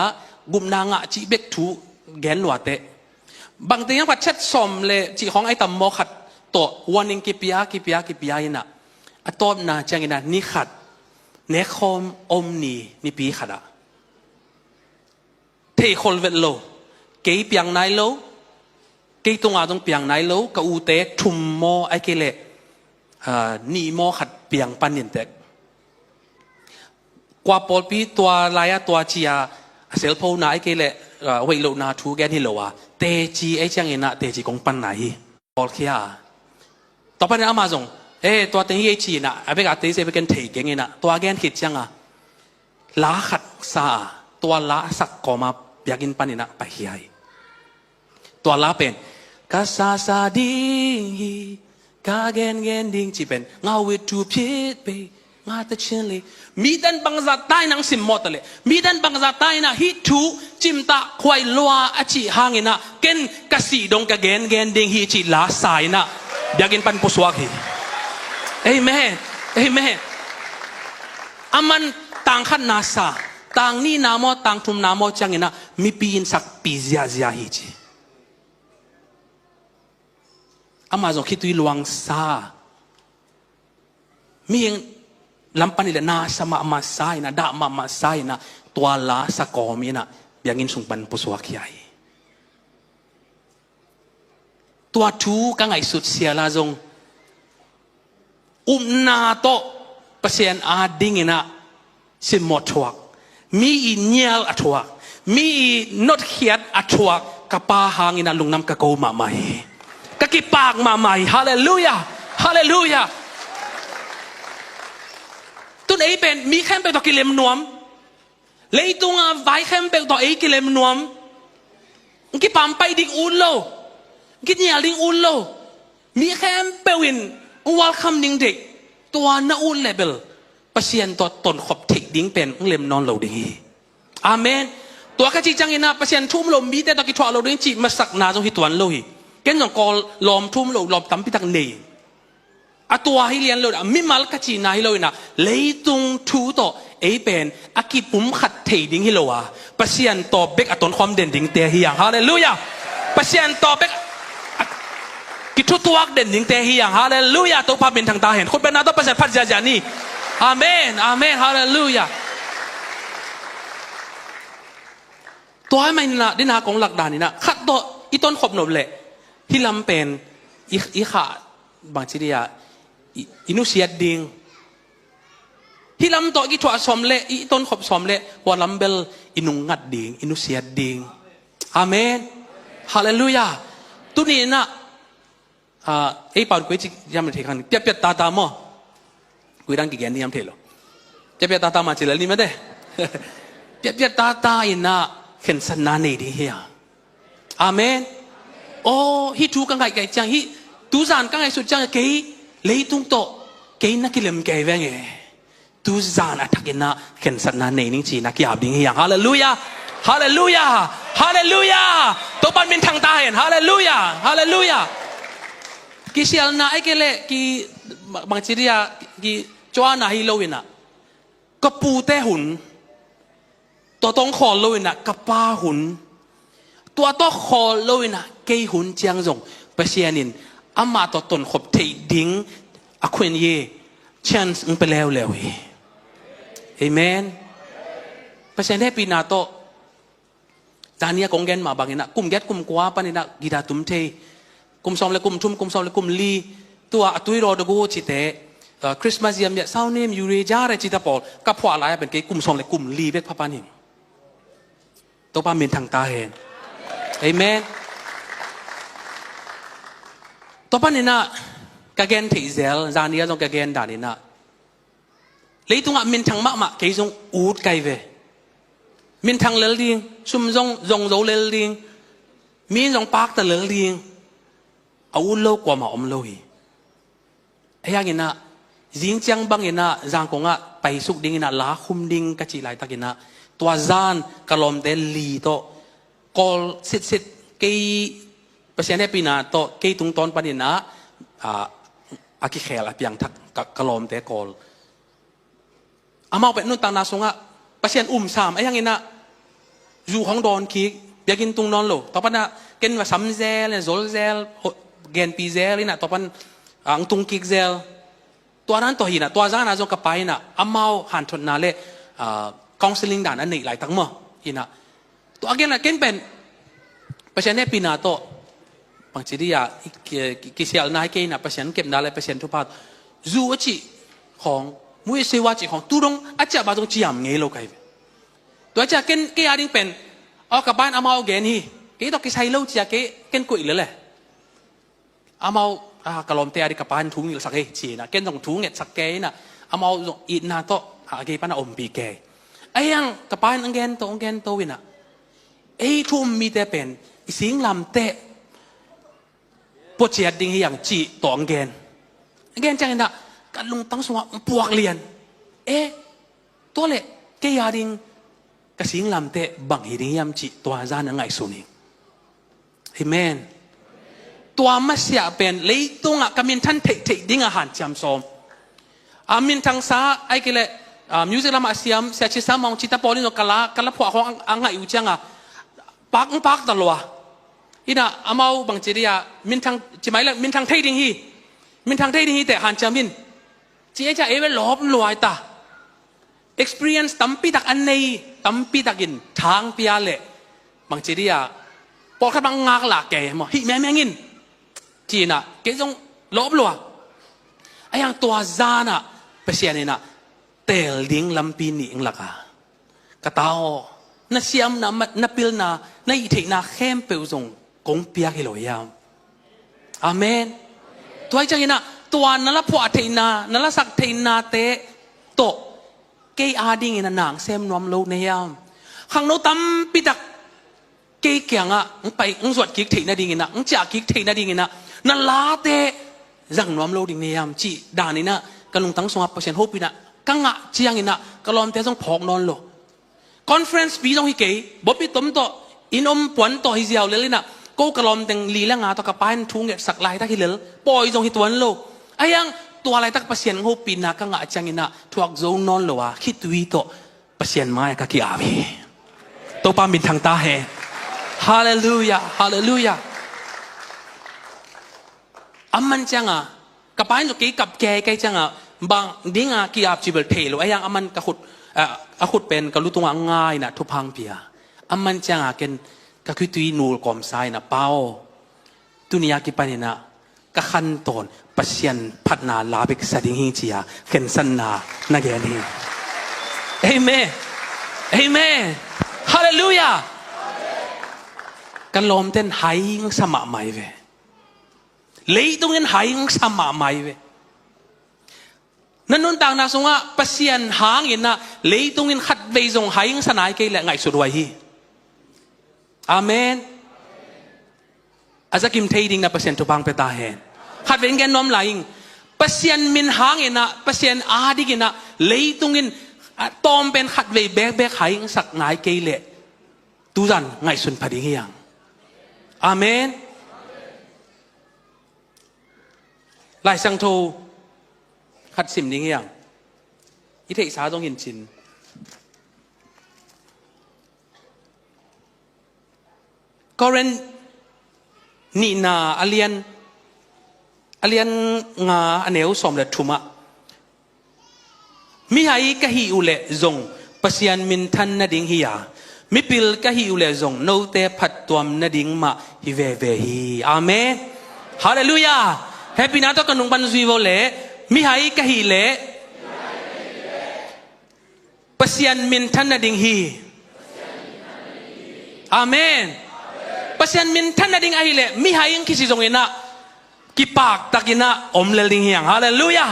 กุมนางะจีเบกทูแกนลัวเตะบางทียังว่าเช็ดสมเลยจีของไอ้ตำโมขัดตัววันนึงกิปยาอินะอัตโตมนาจังอินะนี่ขัดเนคอมอมนี่ปีขัดอะเทคอลเวลโลเกี่ยงไนโล cái tung à trong piang này lâu cái u tế thum mo ai cái lệ ni mo khát piang pan nhìn tệ qua bol pi tua laya tua chia cell phone na ai cái lệ vậy lâu na thu gen hi lâu à tê chi ai chẳng ina tê chi công pan này bol kiaต่อไปในอามาซงตัวเต็งยี่ชีน่ะไอ้เพื่อนตีเซเปกันถีเก่งน่ะตัวแกนขิดจังอ่ะล้าขัดซาตัวล้าสักก่อมาอยากกินปันนี่น่ะไปเฮียตัวล้าเป็นกาซาซาดิกาแกนดิ้งจีเป็นเงาวิจูพิษไปงาตะเชนเลยมีดันบังจัดใต้นังสิมมอตเลยมีดันบังจัดใต้น่ะฮิทูจิมตะควายลัวอจิหางน่ะเกนกสีดงกาแกนดิ้งฮิจิล้าสายน่ะอยากกินปันปุสวากีเอ้ยแม่อามันต่างขันนาซาต่างนี่นามอต่างทุมนามอจังเงินะมีปีนสักปีเสียฮิจิอามาจงคิดดูลวงซามีเองลำปันนี่แหละนาสมามาไซนะด่ามาไซนะตัวลาสกอมีนะอยากกินสุงปันปุสวากีตัวทูกังไอสุดเสียลาจงนาโตเปอร์เซ็นต์อาดิ้งนะสิมอทวกมีอีเนียลอัทวกมีนดเขียดอัทวกกะปาหางนะลุงน้ำกะโกมาใหม่กะกิปากมาใหม่ฮาเลลูยาฮาเลลูยาตุนเอเป็นมีแค่เป็นตัวกิเลมนวมเลยตุงไว้แค่เป็นตัวเอกิเลมนวมกิปามไปดิ้งอุลโลกินยาดิ้งอุลโลมีแค่เป็นวินวัลคัมดิ้งเด็กตัวน่าอุ่นเลเวลเปอร์เซ็นต์ตัวตนขบเทคดิ้งเป็นเล่มนอนเหล่าดีอาเมนตัวกระจิจังอินะเปอร์เซ็นต์ทุ่มลมมีแต่ตะกี้ถั่วเราดิ้งจีมาสักนาจงหิตวันเลยเก่งจงกอลลอมทุ่มลมลอมตั้มพิทักเนยตัวให้เรียนเลยมิมัลกระจีนาให้เลยนะเลยตรงทูต่อเอเป็นอากิปุ่มขัดเทดิ้งให้เราเปอร์เซ็นต์ต่อเบกตนความเด่นดิ้งเตะเฮียงฮาเลลูยาเปอร์เซ็นต์ต่อเบกกิทุตัวเด่นยิ่งเตะฮีอย่างฮาเลลูยาตัวพาเป็นทางตาเห็นคนเป็นนาตัวประเสริฐพัฒน์จานี่อาเมนอาเมนฮาเลลูยาตัวให้มันนะดินาของหลักด่านนี่นะขัดตัวอีต้นขบหนบเละที่ลำเป็นอีขาบางทีเดียอินุเสียดิงที่ลำตัวอีถั่วสมเละอีต้นขบสมเละว่าลำเบลอินุงัดดิงอินุเสียดิงอาเมนฮาเลลูยาตัวนี้นะไอ้ป่าวกุยจิยามเทคันเปียเปียตาตามอกุยดังกี่แกนนี่ยามเทหรอเปียเปียตาตามาจิลนี่ไม่ได้เปียเปียตาตาอินะเห็นสันนาเนดีเฮียอาเมนโอ้ฮิทูกังไก่จังฮิตูซานกังไก่สุดจังเกยเลยตุงโตเกยนักกิเลมเกยเวงเอตูซานอัฐกินะเห็นสันนาเนนิ่งจีนักยาบดิ้งเฮียฮาเลลูยาฮาเลลูยาฮาเลลูยาตัวปันเป็นทางตาเห็นฮาเลลูยาฮาเลลูยากิเชียลนาไอ้เกลกิบางทีเรียกิจวานาฮิโลวินะกปูเตหุนตัวต้องขอโลวินะกปาหุนตัวต้องขอโลวินะเกยหุนเจียงจงเปเชียนินอามาตัวตนขบเทดิ้งอควินเย่เชนส์ไปแล้วเอเมนเปเชียนได้ปีนาโตจานีกงเกนมาบางอินะกุมเก็ตกุมกว่าปานินะกีดาตุมเทกุมซอมเลกุมทุ่มกุมซอมเลกุมลีตัวตุยรอดกูจิตเตคริสต์มาสยามเนี่ยเศร้าเนมยูเรจาร์จิตาปอลกับผัวอะไรเป็นเกกุมซอมเลกุมลีเบกพระปานิงตัวปามินทางตาเห็นเอเมนตัวปานินะกะเกนเทเซลจานียจงกะเกนดานินะเลยตรงอ่ะมินทางมะมะเกยจงอูดไกเวมินทางเลลดิงซุมจงโซเลลดิงมีจงปากแต่เลลดิงเอาโลกว่ามาอมโลยไอ้ยังงี้นะยิงจังบังงี้นะจางกงอ่ะไปสุกดิ้งงี้นะลาคุมดิ้งกัจจิไลตะกี้นะตัวจานกะลอมเดลีโตกอลสิทเกยเปอร์เซ็นต์ได้ปีนาโตเกยตุงตอนปนินะอากิเขลเปียงทักกะลอมเดกอลอามาเป็นนุ่นต่างนาสงอ่ะเปอร์เซ็นต์สามไอ้ยังงี้นะอยู่ของดอนคิกเบียกินตุงนอนโลต่อไปนะเกณฑ์ว่าซัมเซลโซลเซลเกนปีเซลนี่นะต่อไปอังตุงกิกเซลตัวนั้นตัวหินะตัวจานอาจจะกับไปนะอามาหันทุนนาเล่คอนซัลทิงด่านอันนี้หลายตั้งมั้งหินะตัวเกณฑ์ละเกณฑ์เป็นเปอร์เซ็นต์ปีนาโต บางทีที่อยากกิเซียลนายเกน่ะเปอร์เซ็นต์เก็บนาเลยเปอร์เซ็นต์ทุกภาคจูอจิของมวยเสวาจิของตุรงอาจจะบาตรงจียมเงี้ยโลกไอ้ตัวอาจจะเกยาดิ้งเป็นเอากับบ้านอามาเอาเกนี่เกต้องกิใช้เล่าจียเกกุยเลยแหละอามาากระลอมเตะดิกับบ้านทุ่งอยู่สักเฮจีนะเกต้องทุ่งเนี่ยสักเกน่ะอามาอีนาโตหาเกปันอมปีเกไอ้ยังกับบ้านอังเกนโตวินะไอ้ทุ่มมีแต่เป็นสิงลำเตะปวดเจียดดิ้งอย่างจีต่ออังเกนจังนะกันลุงตั้งสวะปวกเลียนตัวเล็กเกียร์ดิ้งกระสิงลำเตะบังหิดิ้งยำจีตัวจานยังไงสุนีเอเมนตัวมัสยาเป็นเลยตรงอ่ะกำมินท่านเทดิ้งอาหารจำสมอามินทางซ้าไอ้เกลมิวสิกลามาเสียมเสียชิสามองจิตาปอลิโนกะลาพวกของอังไงอยู่จังอ่ะปักตลอดอีน่ะอามาบางจีเดียมินทางจิไหมล่ะมินทางเทดิ้งฮีแต่หันจามินจีจะเวลอบลอยตา experience ตั้มปีตักอันนี้ตั้มปีตักินทางพิอาเล่บางจีเดียพอขับบางงากหลักแกมั้งฮิแม่งินจีน่ะเกจงลอบลอยไอ้ยังตัวจาน่ะเปเสียนี่น่ะเตลดิ้งลำปีนี่อิงลักะกระตาวน่ะเสียมน่ะน่ะปิลน่ะน่ะอีเทน่ะเข้มเปิลจงกงเปียกิโลยามอาเมนตัวไอ้จังน่ะตัวนั่นละพวกเทน่ะนั่นละสักเทน่ะเตะโตเกยอาดิ้งน่ะหนังเซมนวมโลกในยามข้างโน้ตั้มปีตักเกยเกียงอ่ะไปสวดกิกเทน่ะดิ้งน่ะจากกิกเทน่ะดิ้งน่ะนั่นลาเตะจังนวมโลกดิ้งในยามจีด่านนี่น่ะกันลงตั้งสวะเปอร์เซ็นต์โฮปีน่ะกังอ่ะเจียงนี่น่ะกลอมเตะต้องพอกนอนโลคอนเฟรนซ์ปีต้องฮิเกยบ๊อบบี้ต้มโตอินอมปวนโตฮิเซียวเลยน่ะกูกลอมแต่งลีละงาตกับป้ายทุ่งเนี่ยสักลายตะกิเลลปอยจงฮิตวันโลไอ้ยังตัวอะไรตักเปอร์เซ็นต์โฮปีน่ะกังอ่ะจังนี่น่ะทวกโซนอนโลวะคิดวีโตเปอร์เซ็นต์มากักกิอาบีตัวปามินทางตาเฮฮาเลลูยาอามันจังอ่ะกับป้ายตัวกี้กับแกจังอ่ะบางดิ้งอ่ะกิอาบจิเบลเทลไอ้ยังอามันกระขุดเป็นกระลุตงง่ายน่ะทุพังเปียอามันจังอ่ะเกนกะคือตุยนูลกอมไซน่ะเป้าตุนียากิปันน่ะกะขันตอนปัศยันพัฒนาลาบิกสดิ่งหิจียาเข็นสันนานักเรียนนี่เอเมนฮาเลลูยากันลมเต้นหายสมาใหม่เวเลยตรงนั้นหายสมาใหม่เวนั่นนุ่นต่างนาสงะปัศยันหางอินน่ะเลยตรงนั้นขัดเบยจงหายสนายเกลไงสุดไว้ฮีอาเมนอาจจะกิมเทดิ้งนะเปอร์เซ็นต์ทุบางเปตาเฮนขัดเป็นแกนน้อมไหลเปอร์เซ็นต์มินหางอินนะเปอร์เซ็นต์อาดิกินนะเลยตรงนั้นตอมเป็นขัดเวแบกหายสักนายเกลตูจันไงสุนพอดีเฮียงอาเมนหลายสังโทขัดสิมดิ้งเฮียงอิเทศสาต้องเห็นจินก็เรนนี่นาอเลียนงาอันเนวสมเด็จทุมะมิให้กะฮิอุเลจงปัศยันมินทันนดิ่งฮิยามิปิลกะฮิอุเลจงโนเตพัดตัวมนดิ่งมาฮิเวเวฮีอาเมนฮาเลลูยาเฮปินาโตกันนุงปันซุยโวเลมิให้กะฮิเลปัศยันมินทันนดิ่งฮีอาเมนpasien min tan na ding ahile mi haying kisi jong ina kipak takina omlel ding hiang haleluya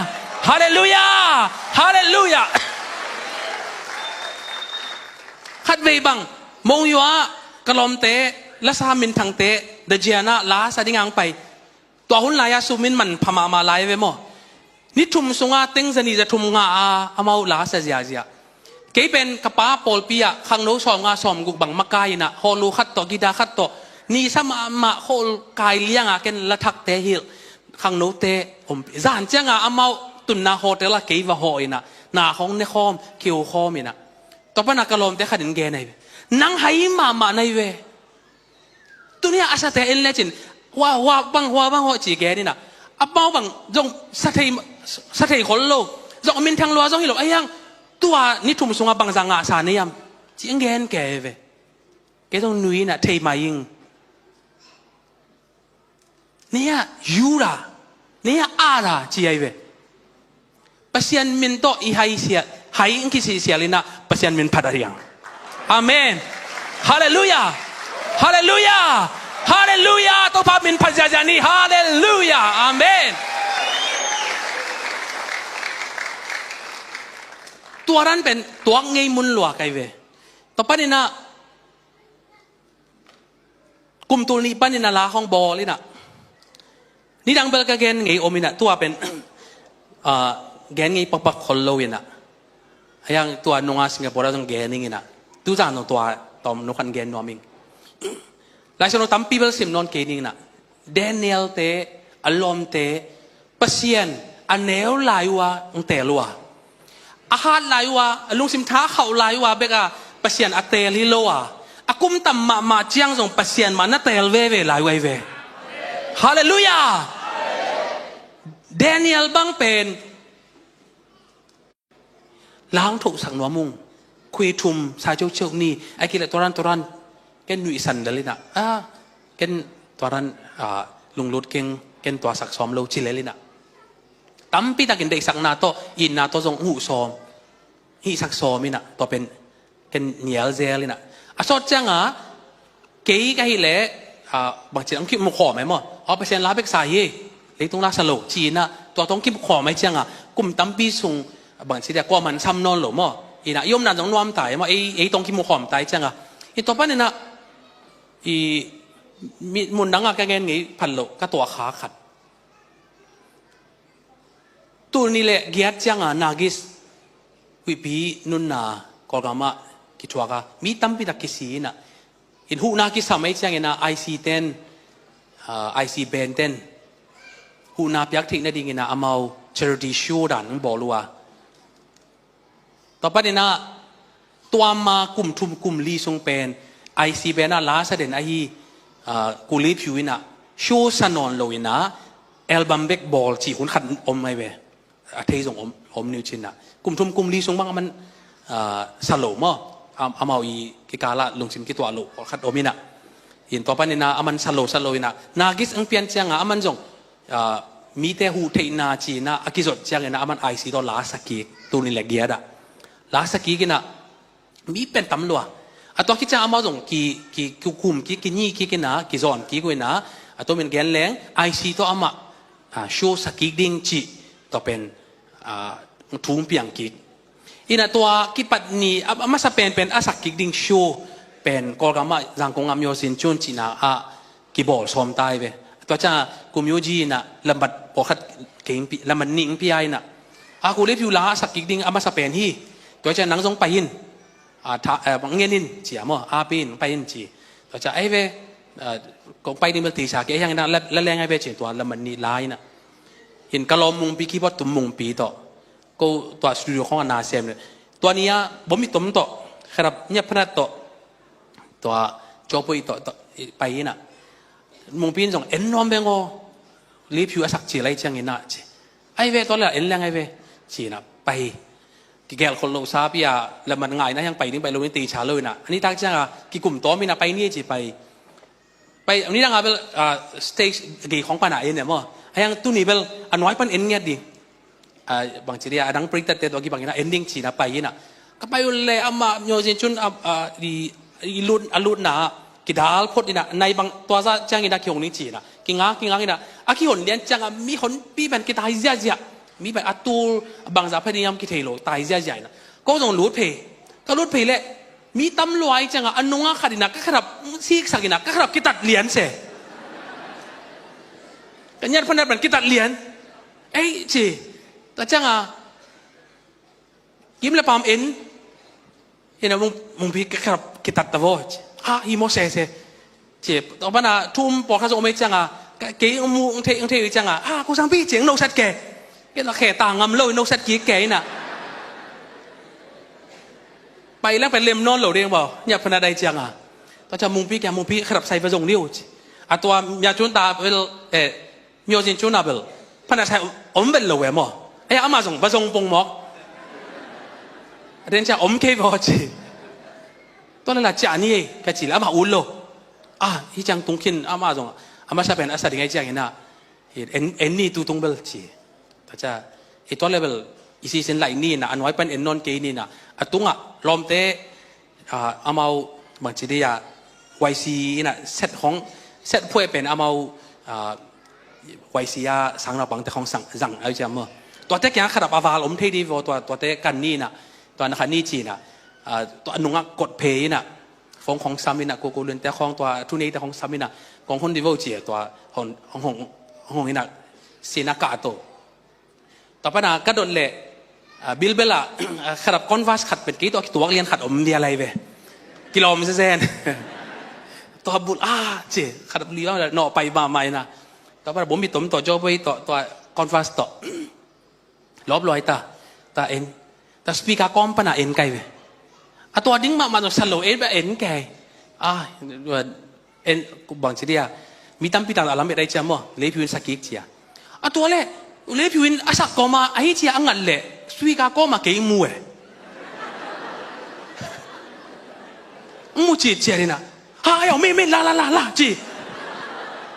khat vei bang mong yua kalom te la sa min thang te de jiana la sa ding ang pai to hun la ya su min man phama ma lai ve mo ni thum sunga teng zani za thum nga amau la sa ziaเกเป็นกระป้าโปลปีอะขังโนสอมงาสอมกุบังมะกายนะฮอลูขัดต่อกีดาขัดต่อนี่สมาโคลกายเลี้ยงอะเกนละทักเตหิลขังโนเตอมจานเจ้างอะอามาตุนนาโฮเตละเกวะโฮอินะนาของเนคอมคิวคอมินะต่อไปนักกลมเตขัดินเกนไอเวนังไฮมาในเวตัวนี้อาศัยเตอินเลจินว่าบังหัวจีเกนี่นะอาเป้าบังจงสะเทคนโลจงมินทางลัวจงฮิโลไอ้ยังตัวนี่ทุ่มสงบังจังอาสานี่ยามจีงเกนแกเวแกต้องนุยน่ะเทมายิง เนี่ยยูราเนี่ยอาราจีไอเวpasien minto ihai sia hai ingki sia lina pasien min padariang amen haleluya haleluya haleluya to pa min pajajani haleluya amen tuaran pen tuang ngei mun lua kai ve to panina kum tul ni panina la hong bo lina ni dang bel ka gen ngei omina tua pen gen ngay pagpakollo ina ayang tua nunga Singapore tong gening ina tu sa no tua tom nukan gen noming laisa no tam people sim non kening na Daniel te alom te pasien anel laiwa ng telwa ahat laiwa alung sim tha khau laiwa beka pasien atel hilowa akum tam ma chiang song pasien ma na tel ve laiwa ve hallelujah Daniel bang penล้างถูกสังนวมุงคุยทุมสายเจ้านี่ไอ้กิเลสตัวรันแกนหนุ่ยสันเดลินะแกนตัวรันลุงลุดเก่งตัวสักซ้อมโลจิเลลินะตั้มปีตากินเด็กสักนาโตอินนาโตทรงหูซ้อมฮีสักซ้อมินะตัวเป็นแกนเหนียวเซลินะสอดจังเกี่ยกับฮิเล่บางทีต้องคิดมุขอไหมมั้งเอาไปเซ็นลาเบกสายเลยตรงลาสโลจีนะตัวต้องคิดมุขอไหมจังกลุ่มตั้มปีส่งบางทีเดียกว่ามันซ้ำนอนหรือมั้งอีน่ะยมนั่นต้องนวมตายมั้งไอ้ตรงขี้มุขอมตายจังอีตัวป้าเนี่ยนะอีมีมุนดังอะแกเงินงี้พันโลก็ตัวขาขัดตัวนี้แหละเกียรติจังนากิสวิปีนุนนากอลกามะกิจวักมีตั้มปีตะกิสีน่ะอินหูนากิสทำไมจังเงินIC10 IC10หูนาเปียกทิ้งนั่นดีเงินอามาเชอร์ดีชูดันบอลัวต่อไปเนี่ยนะตัวมากลุ่มทุมกลุ่มลีทรงเป็นไอซีเบน่าลาสเดนไอกุลีผิวน่ะโชว์สนอนโลวินะอัลบั้มเบกบอลจีหุ่นขัดอมไม่เวเทส่งอมนิวชินน่ะกลุ่มทุมกลุ่มลีทรงบ้างมันสโลมั้งอามาอีกิกาละลงชิมกิตัวโลขัดอมิน่ะเห็นต่อไปเนี่ยนะอามันสโลวินะนากิสอังเปียนเจียงอามันจงมีแต่หูเทนาจีนะอากิจเจียงเนี่ยนะอามันไอซีตัวลาสกีตัวนี้แหละเกียร์ดะลาสกีกินะมีเป็นตำรวจตัวคิดจะเอามาส่งกี่คุมกี่นี่กี่นะกี่จอนกี่กุยนะตัวเป็นแกนแรงไอซีตัวเอามาโชว์สกีดิ้งจีตัวเป็นทุ่งเปียงกีอินะตัวกิปัดนี่อามาสเปนเป็นอาสักกีดิ้งโชว์เป็นกอลกามาจังกงอามโยสินจุนจีนะกีบอลซ้อมตายเวตัวจ้ากุมโยจีนะลำบัดปอคัดเก่งลำบัดนิ่งพี่ไอนะกูเลี้ยผิวลาสักกีดิ้งอามาสเปนฮีตัวจะนั่งทรงไปยินบางเงินินเจียมั้งปีนไปยินจีตัวจะไอ้เวก็ไปนี่มันตีฉากยังไงนะแล้วแรงไอ้เวเจตัวแล้วมันนี่ลายนะเห็นกะลอมุงปีคีบอตุ่มมุงปีต่อก็ตัวสตูดิโอของนาเซมเลยตัวนี้บ่มีตุ่มต่อครับเนี่ยพนัดต่อตัวจอบไปต่อไปนะมุงปีนส่งเอ็นนอมเบงโอรีวิวสักจีไรจังเงินนะจีไอ้เวตัวละเอ็นแรงไอ้เวจีนะไปกิแกลคนโลซาพี่อะแล้วมันง่ายนะยังไปนี่ไปโรมินตีชาเลยนะอันนี้ตั้งใจอะกิกลุ่มโตมีนะไปนี่จีไปอันนี้ตั้งเป็นสเตจกีของปัญหาเองเนี่ยมั้งยังตู้นี้เป็นอันน้อยเป็นเอ็นเงี้ยดิบางทีเดียดังปริตเตตัวกี่บางทีนะเอ็นดิ้งจีนะไปนี่นะก็ไปเลยอามาโยจินจุนดีลุนนะกิดาลพดนี่นะในบางตัวซะจังกินนะคิวนี่จีนะกิงานี่นะคิวเนี่ยจังมีคนปีเป็นกิตาฮิเซียมีแบบอัตุลบางสาพนิยามกิเทโลตายเสียใหญ่นะก็ต้องรูดเพย์ก็รูดเพย์แหละมีตำรวจจังอันนุ่งขัดนะก็ขับซีกสักนะก็ขับกิตัดเหรียญเสียกันยันพนันเป็นกิตัดเหรียญเอ้ยจีแต่จังยิ้มละปามเอ็นเห็นนะมึงพี่ก็ขับกิตัดตะโวฮิโมเซ่จีต่อไปนะทุ่มปอกข้าโซไม่จังเกี่ยงมูเทจังกูสั่งพี่เจียงโนชัดแกก็เราแค่ต่างงำเลยนกสัตว์กี้แก่น่ะไปแล้วไปเล่มนอนเหล่าเรียงบอกเนี่ยพนัดใดจังตอนจะมุงพี่แกมุงพี่ขับใส่ประจงนิ้วตัวยาจุนตาเวลมีโอจินจุนอาเบลพนัดใส่อมเบลเลยมั้งไอ้อามาส่งประจงปงหมอกเรียนจะอมเคยพอจีตอนนั้นละจ่านี่แกจีแล้วมาอุ่นโลที่จังตุงขินอามาส่ง ama sa pen asa dingai chiang ina en ni tu tung bel chi ta cha ito level isi sen lai ni na anwai pan en non ke ni na atunga lom te amau bang chi dia YC นะเซตของเซตพวกเป็นเอามาYC อ่ะสังเราบังแต่ของสั่งเอาจำมั้ยตัวเด็กยังขดับอาวาลมเทดีตัวเด็กกันนี่นะตัวนักนี่จีนะตัวนุ่งกดเพย์นะของซามินะกูเรียนแต่ของตัวทุนนี้แต่ของซามินะของคนดีโวจีตัวของนี่นะซีนักกาโตต่อไปนะก็โดนเละบิลเบล่าขดับคอนวัสขัดเป็นกี่ตัวเรียนขัดอมเดียอะไรเว้กิโลมิเซนตัวบุญเจ๊ขัดเลี้ยวเนาะไปมาใหม่นะต่อไปผมมีตัวจอบไปตัวคอนฟาสต์ลบลอยตาเอ็นตาสปีกากอมปนะเอ็นไกเวตัวดิ้งมาตัวสโลเอ็นแบบเอ็นไกเอ็นกูบังสิเดียมีตั้มปีต่างอาลามอะไรจำมั้งเลพิวินสักกี่เจียตัวเล่เลพิวินอาศักกอมาไอ้เจียอังกันเล่สปีกากอมาเกี่ยมัวมูจีเจียนี่นะเอาไม่ลาจี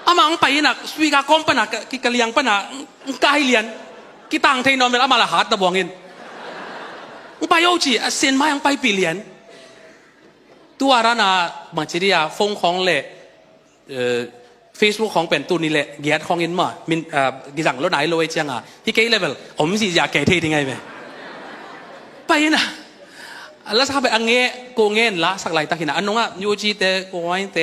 อามาอังไปนะสวีกากอมปนะกิกะเลียงปนะกายเลียนกิตังเทนอนเมลอามาละหัดตะบวงเงินอังไปเอาจีเซนมาอังไปปีเลียนตัวร้านบางทีเดียฟงของเล่Facebook ของเป็นตัวนี้แหละเกียรติของเงินมามินกิจังรถไหนโลยเชียงที่เกย์เลเวลผมสิอยากเกย์ที่ไงไปนะแล้วถ้าไปอังเงะโกเงินละสักหลายตะกินะอันนู้นยูจีเตโกยเต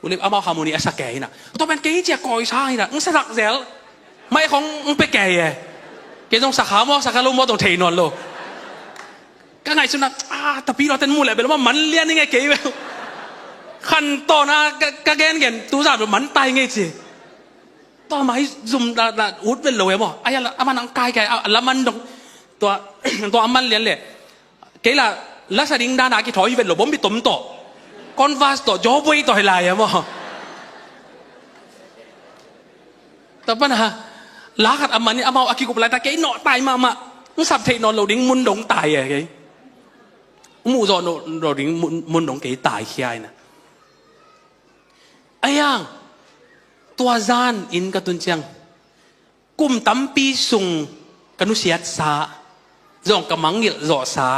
อุลิบอามาฮาร์โมนีสักแก่นะตัวเป็นเกย์จะก่อยใช่นะมึงสักเซลไม่ของมึงไปแก่เกย์ต้องสักหามอสักลูมอต้องเทนอนโลก็ไงสุนัขแต่พี่เราเต้นมูเลยเป็นว่ามันเลี้ยนยังไงเกย์แบบขันต่อนะกะเกนเกนตัวสาวมันตายไงจีต่อมาให้ซุ่มละอุดเป็นโลยบ่ไอ้ละอามันอังกายแก่ละมันตัวอามันเลี้ยนเลยเกล่าลักษณะดิ้งด้านอากิถอยเป็นหลบผมไปตุ่มต่อคอนวาสต่อจอบไว้ต่อให้ลายอะมั้งแต่ปัญหาลักษณะอามันนี่อามาอากิกุบลายตาเกยหนอตายมามึงสับเทนอนเราดิ้งมุนดงตายอะเกยมูจอนเราดิ้งมุนดงเกยตายขี้ไอ้นะไอ้ยังตัวจานอินกระตุนเชียงกุมตั้มปีซุงกนุเสียดสาจงกำมังเงียจ่อสา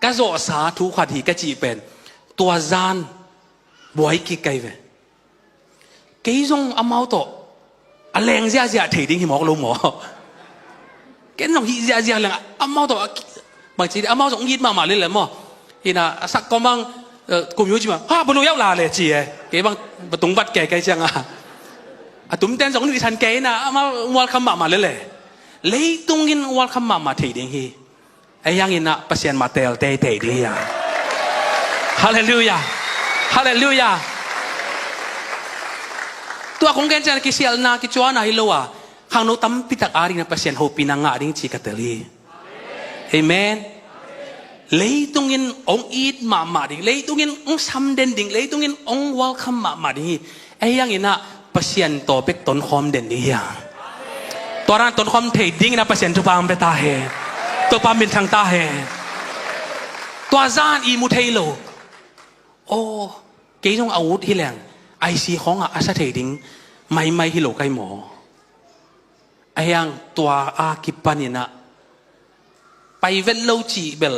ก็จ่อสาทุกขวัญที่กจีเป็นตัวจานบวยกี่ไกลเวกี่จงอามาโตอแรงเสียเถียงหิมอกลงหมอแกน้องหิเสียแรงอามาโตบางทีอามาจงยิดมาเลยแหละมั้งที่น่ะสักก็มังกลุ่มยูจิมาบรรลุยาวลาเลยจีเกี่ยบางประตูบัดแก่ไกลจังตุ้มเต้นสองนิทันเกยนะอามาวัลคัมมาเลยเลยตรงนี้วัลคัมมาเถียงฮีไอ้ยังอินะเปอร์เซ็นต์มาเตลเตดีอ่ะฮาเลลูยาฮาเลลูยาตัวของแกนจะกิเซียลนากิจวานาฮิโลอ่ะข้างโน้ตั้มพิตักอารีนะเปอร์เซ็นต์โฮปินังอาริงชีกัตลีเอเมนเลยตรงนี้องอีดมาดิ่งเลยตรงนี้องซัมเดนดิ่งเลยตรงนี้องวัลคัมมาดิ่งไอ้ยังอินะเปอร์เซ็นต์ตัวเป็กต้นคอมเด่นดีอ่ะตัวนั้นต้นคอมเทดิ้งนะเปอร์เซ็นต์ทุกปามเปตาเฮตัวปามเป็นทางตาเฮตัวจานอีมุเทโลโอ้เกี่ยงอาวุธที่แรงไอซีของอาซาเทดิ้งไม่ฮิโลไกหมอไอ้ยังตัวอากิปานินะไปเวลโลจีเบล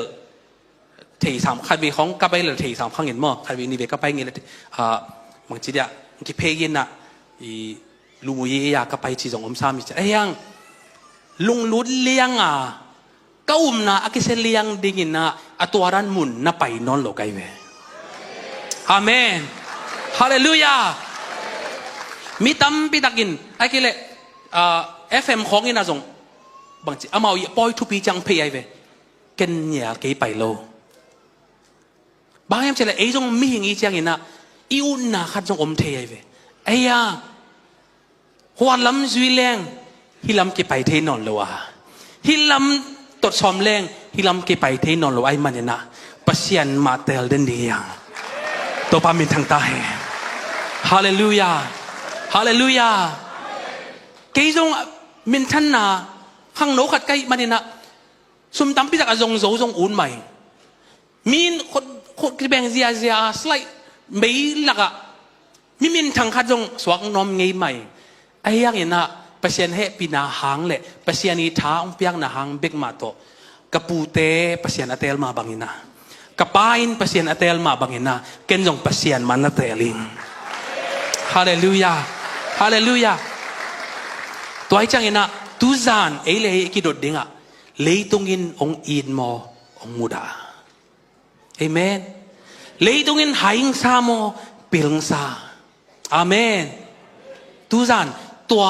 เที่สามขัดวีของกับไปเลยเที่สามข้างเงินมั้งขัดวีนี่เบกับไปเงินเลยบางทีเดียกิเพยินนะลุงยี่ยากับไปจีจงอมซามิไอ้ยังลุงลุ้นเลี้ยงก็นะอากิเซเลี้ยงดิ่งนะตัวรันมุนน่ะไปนอนโลกไอเวอาเมนฮาเลลูยามีตั้มปีตักินไอ้กิเลFM ของนี่นะจงบางทีอามาปอยทุปีจังเพย์ไอเวกันเนี่ยกี่ไปโลบางอย่างเช่นไอ้จงมีอย่างนี้จังนี่นะอีอุ่นนะขัดจงอมเทไอเวไอ้ยาหัวลำจุยแรงฮิลำกี่ไปเทนอนโลวะฮิลำตดซอมแรงฮิลำกี่ไปเทนอนโลไอ้มันเนี่ยนะปัสยันมาเตลเดนดียังตัวปามินทางตาเฮฮาเลลูยาฮาเลลูยากี่จงมินทันนาข้างโนขัดใกล้มันเนี่ยนะสุมตั้มพิจารณาจงอุ่นใหม่มีนคนแบ่งเสียสไลด์ไม่หลัก มิมินทางขัดจงสวกนอมไงใหม่ไอ้ยังเห็นนะประเสียนเหปีนาหางเละประเสียนีท้าองเปียงนาหางเบกมาโตกระปูเตประเสียนอเตลมาบังอินะกระปายนประเสียนอเตลมาบังอินะเกณฑ์จงประเสียนมันอเตลิงฮาเลลูยาฮาเลลูยาตัวไอ้จังเห็นนะตูซานเอเลกิดดดิ้งอะเลยตรงอินองอินมอองมุดาเอเมนเลยตรงอินหายงซาโมเปิลงซาอาเมนตูซานตัว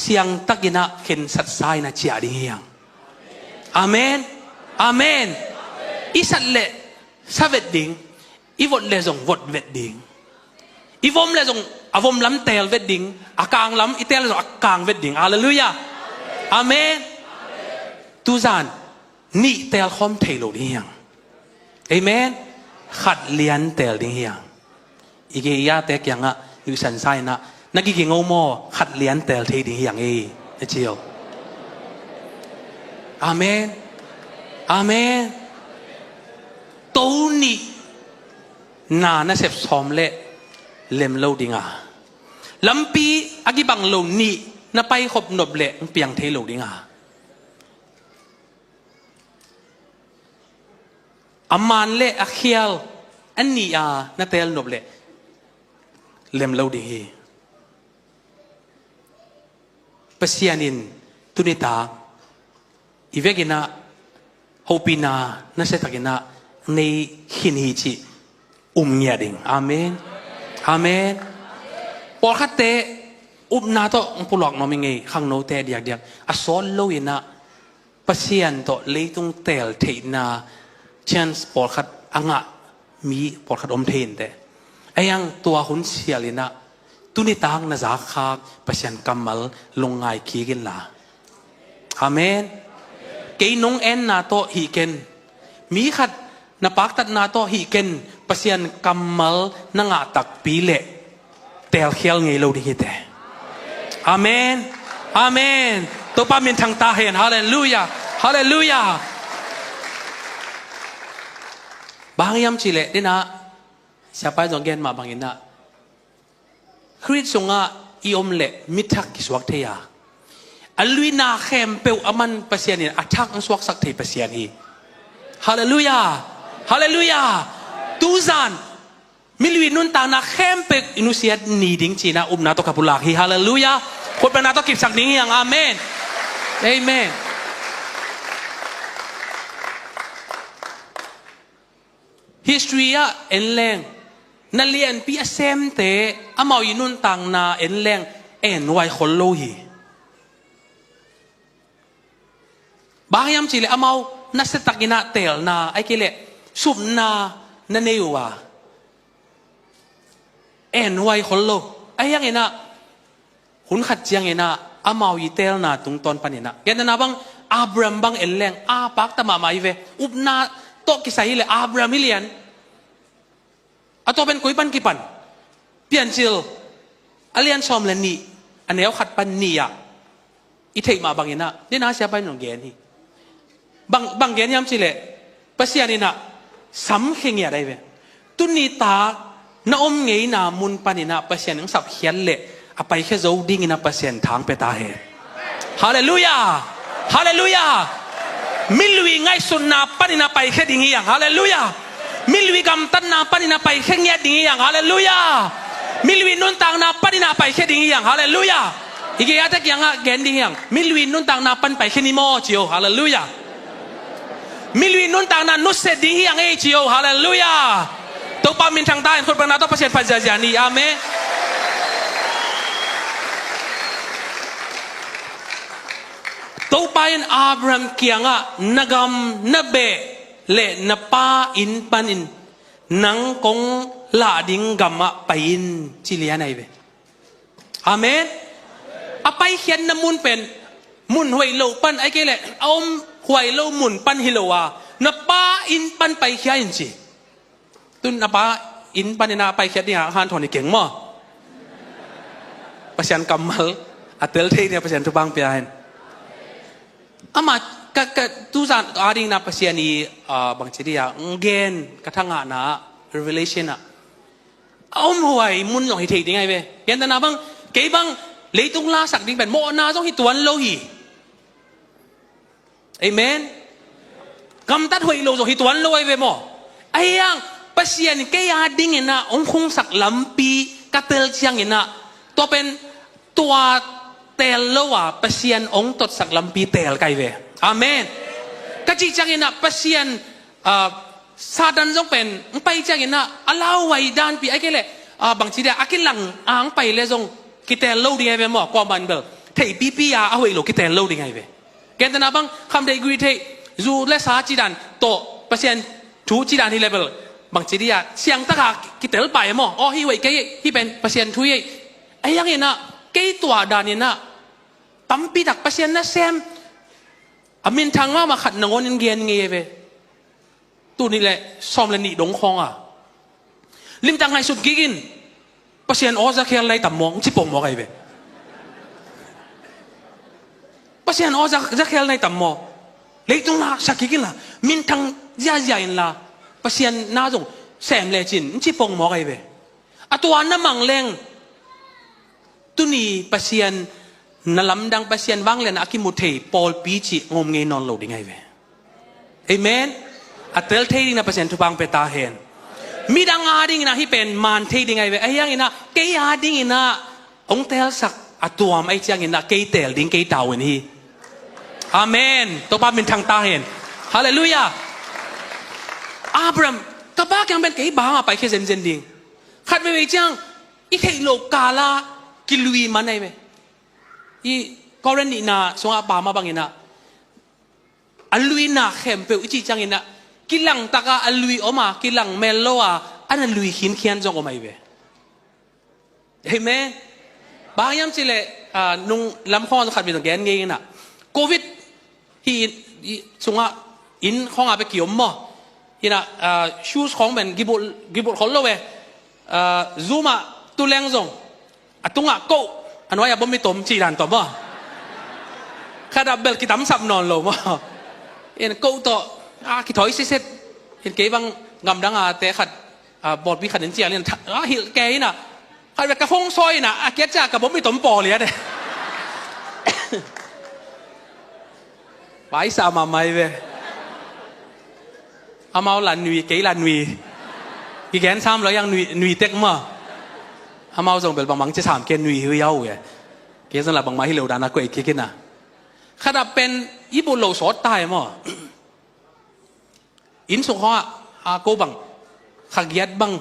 เสียงตักินะเห็นสัตย์สายนะเจียดิ้งเฮียงอาเมนอาเมนอีสัตเละซาเวดดิ้งอีวดเลจงวดเวดดิ้งอีวอมเลจงอาวอมล้ำเตลเวดดิ้งอากางล้ำอีเตลเลจงอากางเวดดิ้งฮาเลลูยาอาเมนตูซานนี่เตลคอมเทโลดิ้งเฮียงเอเมนขัดเลียนเตลดิ้งเฮียงอีกอย่างเตกยังอ่ะอยู่สันไซนะนักกิจงโมขัดเลียนเตลเทดิ้งอย่างเจียวอาเมนอาเมนตัวนี้นาน่าเสพสอมเละเล็มโลดิ้งอ่ะลำปีอากิบังโลนี่น่าไปขบหนบเละเปียงเทโลดิ้งอ่ะอามันเละอาเคียลอันนี้น่าเตลหนบเละเล็มโลดิ้งเปเซียนินตุนิตาอีเวกินะฮูปีนาน่าเสตกินะในหินหิจิเงียดิงอาเมนอาเมนพอขัดเตนาโตปุลอกน้องมิงเงขังโนเตเดียกเดียกอสอนโลยินะเปเซียนโตเลยตุงเตลเทนาเช่นพอขัดอ่างมีพอขัดอมเทนเตไอ้ยังตัวหุ่นเสียลินะตุนิตังน่าจะขาดเปเซียนกัมมัลลงไงขี้กินละอาเมนเกยนงเอ็นนาโตฮีเกนมีขัดนับปักตัดนาโตฮีเกนเปเซียนกัมมัลนังอาตักปีเละเตลเขียวไงเราดีเตอาเมนอาเมนตัวป้ามินทางตาเห็นฮาเลลูยาฮาเลลูยาบางยามจิเละนี่นะsiapa yang gen ma bangin na Christ sunga iom le mitak kiswak teya alui na khem peu aman pasian ni athak ang swak sak thei pasian hi hallelujah hallelujah tuzan milwi nun ta na khem pe inusiat ni ding china na to kapulak hi hallelujah khot pa na to kip sak ding yang amen amen history ya enlengนั่นเลียนปีเซมเตะอามาวยินุนตังนาเอ็นแรงเอ็นไวคนโลหีบางยามจีเลอามาวนัสตักินาเตลนาไอ้กิเลสุบนานั่นเอวะเอ็นไวคนโลไอ้ยังไงนะหุ่นขัดเจียงไงนะอามาวยิเตลนาตรงตอนปันเนี่ยนะแกนั่นนะบังอับรามบังเอ็นแรงปักตะมาไม่เวอุบนาโตกิสัยเลยอับรามมิเลียนatau pen kuipan kipan pian sil alian som len ni aneu khat pan ni ya i thei ma bangina ni na siapa nong gen hi bang gen yam chile pasianina sam kheng ya dai ve tuni ta na om ngei na mun panina pasian ng sap hian le apai khe zo ding ina pasian thang pe ta he hallelujah hallelujah milwi ngai sunna panina pai khe ding yang hallelujah milwi gam tan na panina pai khengya ding yang hallelujah milwi nun tang na panina pai khe ding yang hallelujah ige ata kyang gen ding yang milwi nun tang na pan pai kheni mo chio hallelujah milwi nun tang na nu se ding yang e chio hallelujah to pa min thang tai khot pa na to pasien pa ja ja ni amen to pa in abraham kyanga nagam nabe le na pa in panin nang kong la ding gamma pain chilia nai ve amen apai khian na mun pen mun hoi lo pan ai ke le om hoi lo mun pan hilowa na pa in pan pai khia in chi tun na pa in pan na pai khia dia han thon ni keng mo pasian kamal atel thei ne pasian tu bang pian ama ka tuzan ading na pasiani bang chiria ngen katanga na revelation na ông hồi muốn rồi thì tiếng ai về hiện tại nào băng cái băng lấy tung la sạc định bền mộ na trong khi tuấn lâu hỉ amen cầm tắt hồi lâu rồi thì tuấn lâu ai về mỏ ai yang pasien cái ading na ông không sạc lắm pi katel chiang na to pen tua tel lâu à pasien ông tot sạc lắm pi tel cái về amen cái chi chiang na pasien sa dan jong pen pai chiang na allow wai dan pi ai cái lệ bằng chỉ để akin lăng ang pai le jong kitel lâu đi ai về mỏ qua bàn bel thầy pi pi à hồi lâu kitel lâu đi ai về cái tên nào băng không để gửi thầy dù lẽ sa chỉ đàn to pasien chú chỉ đàn hi level bằng chỉ đi à xiang tất cả kitel bài mỏ hi vậy cái hi ben pasien chú ấy ai yang ina cái tua đàn ina tắm pi đặc pasien na xem amin thang mà khát ngon nhân gen nghe về tu ni lệ xóm lên nị đống khong à lim tăng hai sụt gigin pasien oza khéo lay tầm mong chỉ bông mò cái về pasien oza khéo lay tầm mò lấy tung là sắc gigin là min thang gia in là pasien na dùng xem lệ chín chỉ bông mò cái về à tuan na mang leng tu ni pasien na lam dang pasien vang lên aki mu thei Paul pi chi ngom ngei non lo ding ai về amen atel thei na pasien thu bang pe ta hen mi dang ading na hi pen man thei ding ai ve ai yang ina ke ading ina ong tel sak atuam ai chiang ina ke tel ding ke tau en hi amen to pa min thang ta hen hallelujah Abraham ka ba kyang ben ke ba pa ke zen zen ding khat ve chiang i thei lo kala ki lui man ai ve i koren ni na songa pa ma bang ina alui na khem pe i chi chang ina kilang taka alui oma kilang meloa ana lui hin khian jong omai ve amen bayam chile nung lam khon khat bi gen nge na covid hi sunga in khong a be kiom mo ina shoes khong ben gibul khol lo we zuma tu leng jong atunga ko anway abom mi tom chi dan to mo khada bel ki tam sap non lo mo en ko to ki thoi set ห็นเก๋บางงำดังแต่ขัดบอดวิขัดเห็นเจียเนี่ยหิแกน่ะขัดแบบกระฟงซอยน่ะเกียจากกับผมไม่ต้มปอเลยเนี่ยไปสามาไม่เว้ยเอามาลันวีเก๋ลันวีกี่แกนซ้ำแล้วยังวีเต็กมั้งเอามาส่งเป็นบางมังจะสามแกนวีเฮียวเว้ยเก๋สำหรับบางไม้ที่เหลวดานะก็อีกคิดน่ะขนาดเป็นญี่ปุ่นเหลวสดตายมั้งอินสุขะอาโกบังขักยัดบัง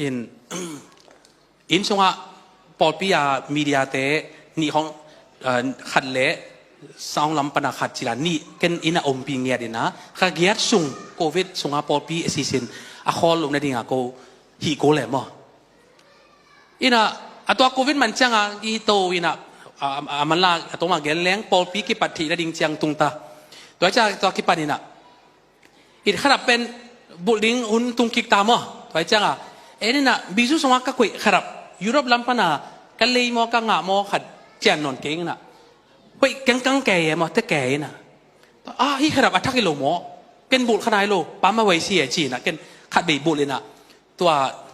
อินสุขะปอดปิยามีเดียเตนี่ของขัดเละสองลำปนาขัดจิลานี่เกันอินาอมปิงเงียดินะขักยัดสุงโควิดสุงะปอดปีเอซิซินอาคอลลงในดิ่งอาโกฮีโกแหลมอินะตัวโควิดมันจังอีโตอินะมันลาตัวมาเกลแรงปอดปีกิปัตถิในดิ่งจังตุงตาตัวจ้าตัวกิปันนี่นะอีกขนาดเป็นบุลิงหุ่นตุงกิกตามอ่ะไว้จังนี่นะบิซุสมักก็คุยขนาดยุโรปลำปนากันเลยมอกังะมอขัดเจียนนนเก่งนะคุยกังแก่มอแต่แก่นะฮีขนาดอัฐกิโลมอเกินบุลขนาดโลปั๊มมาไว้เสียจีนะเกินขัดบีบุลเลยนะตัว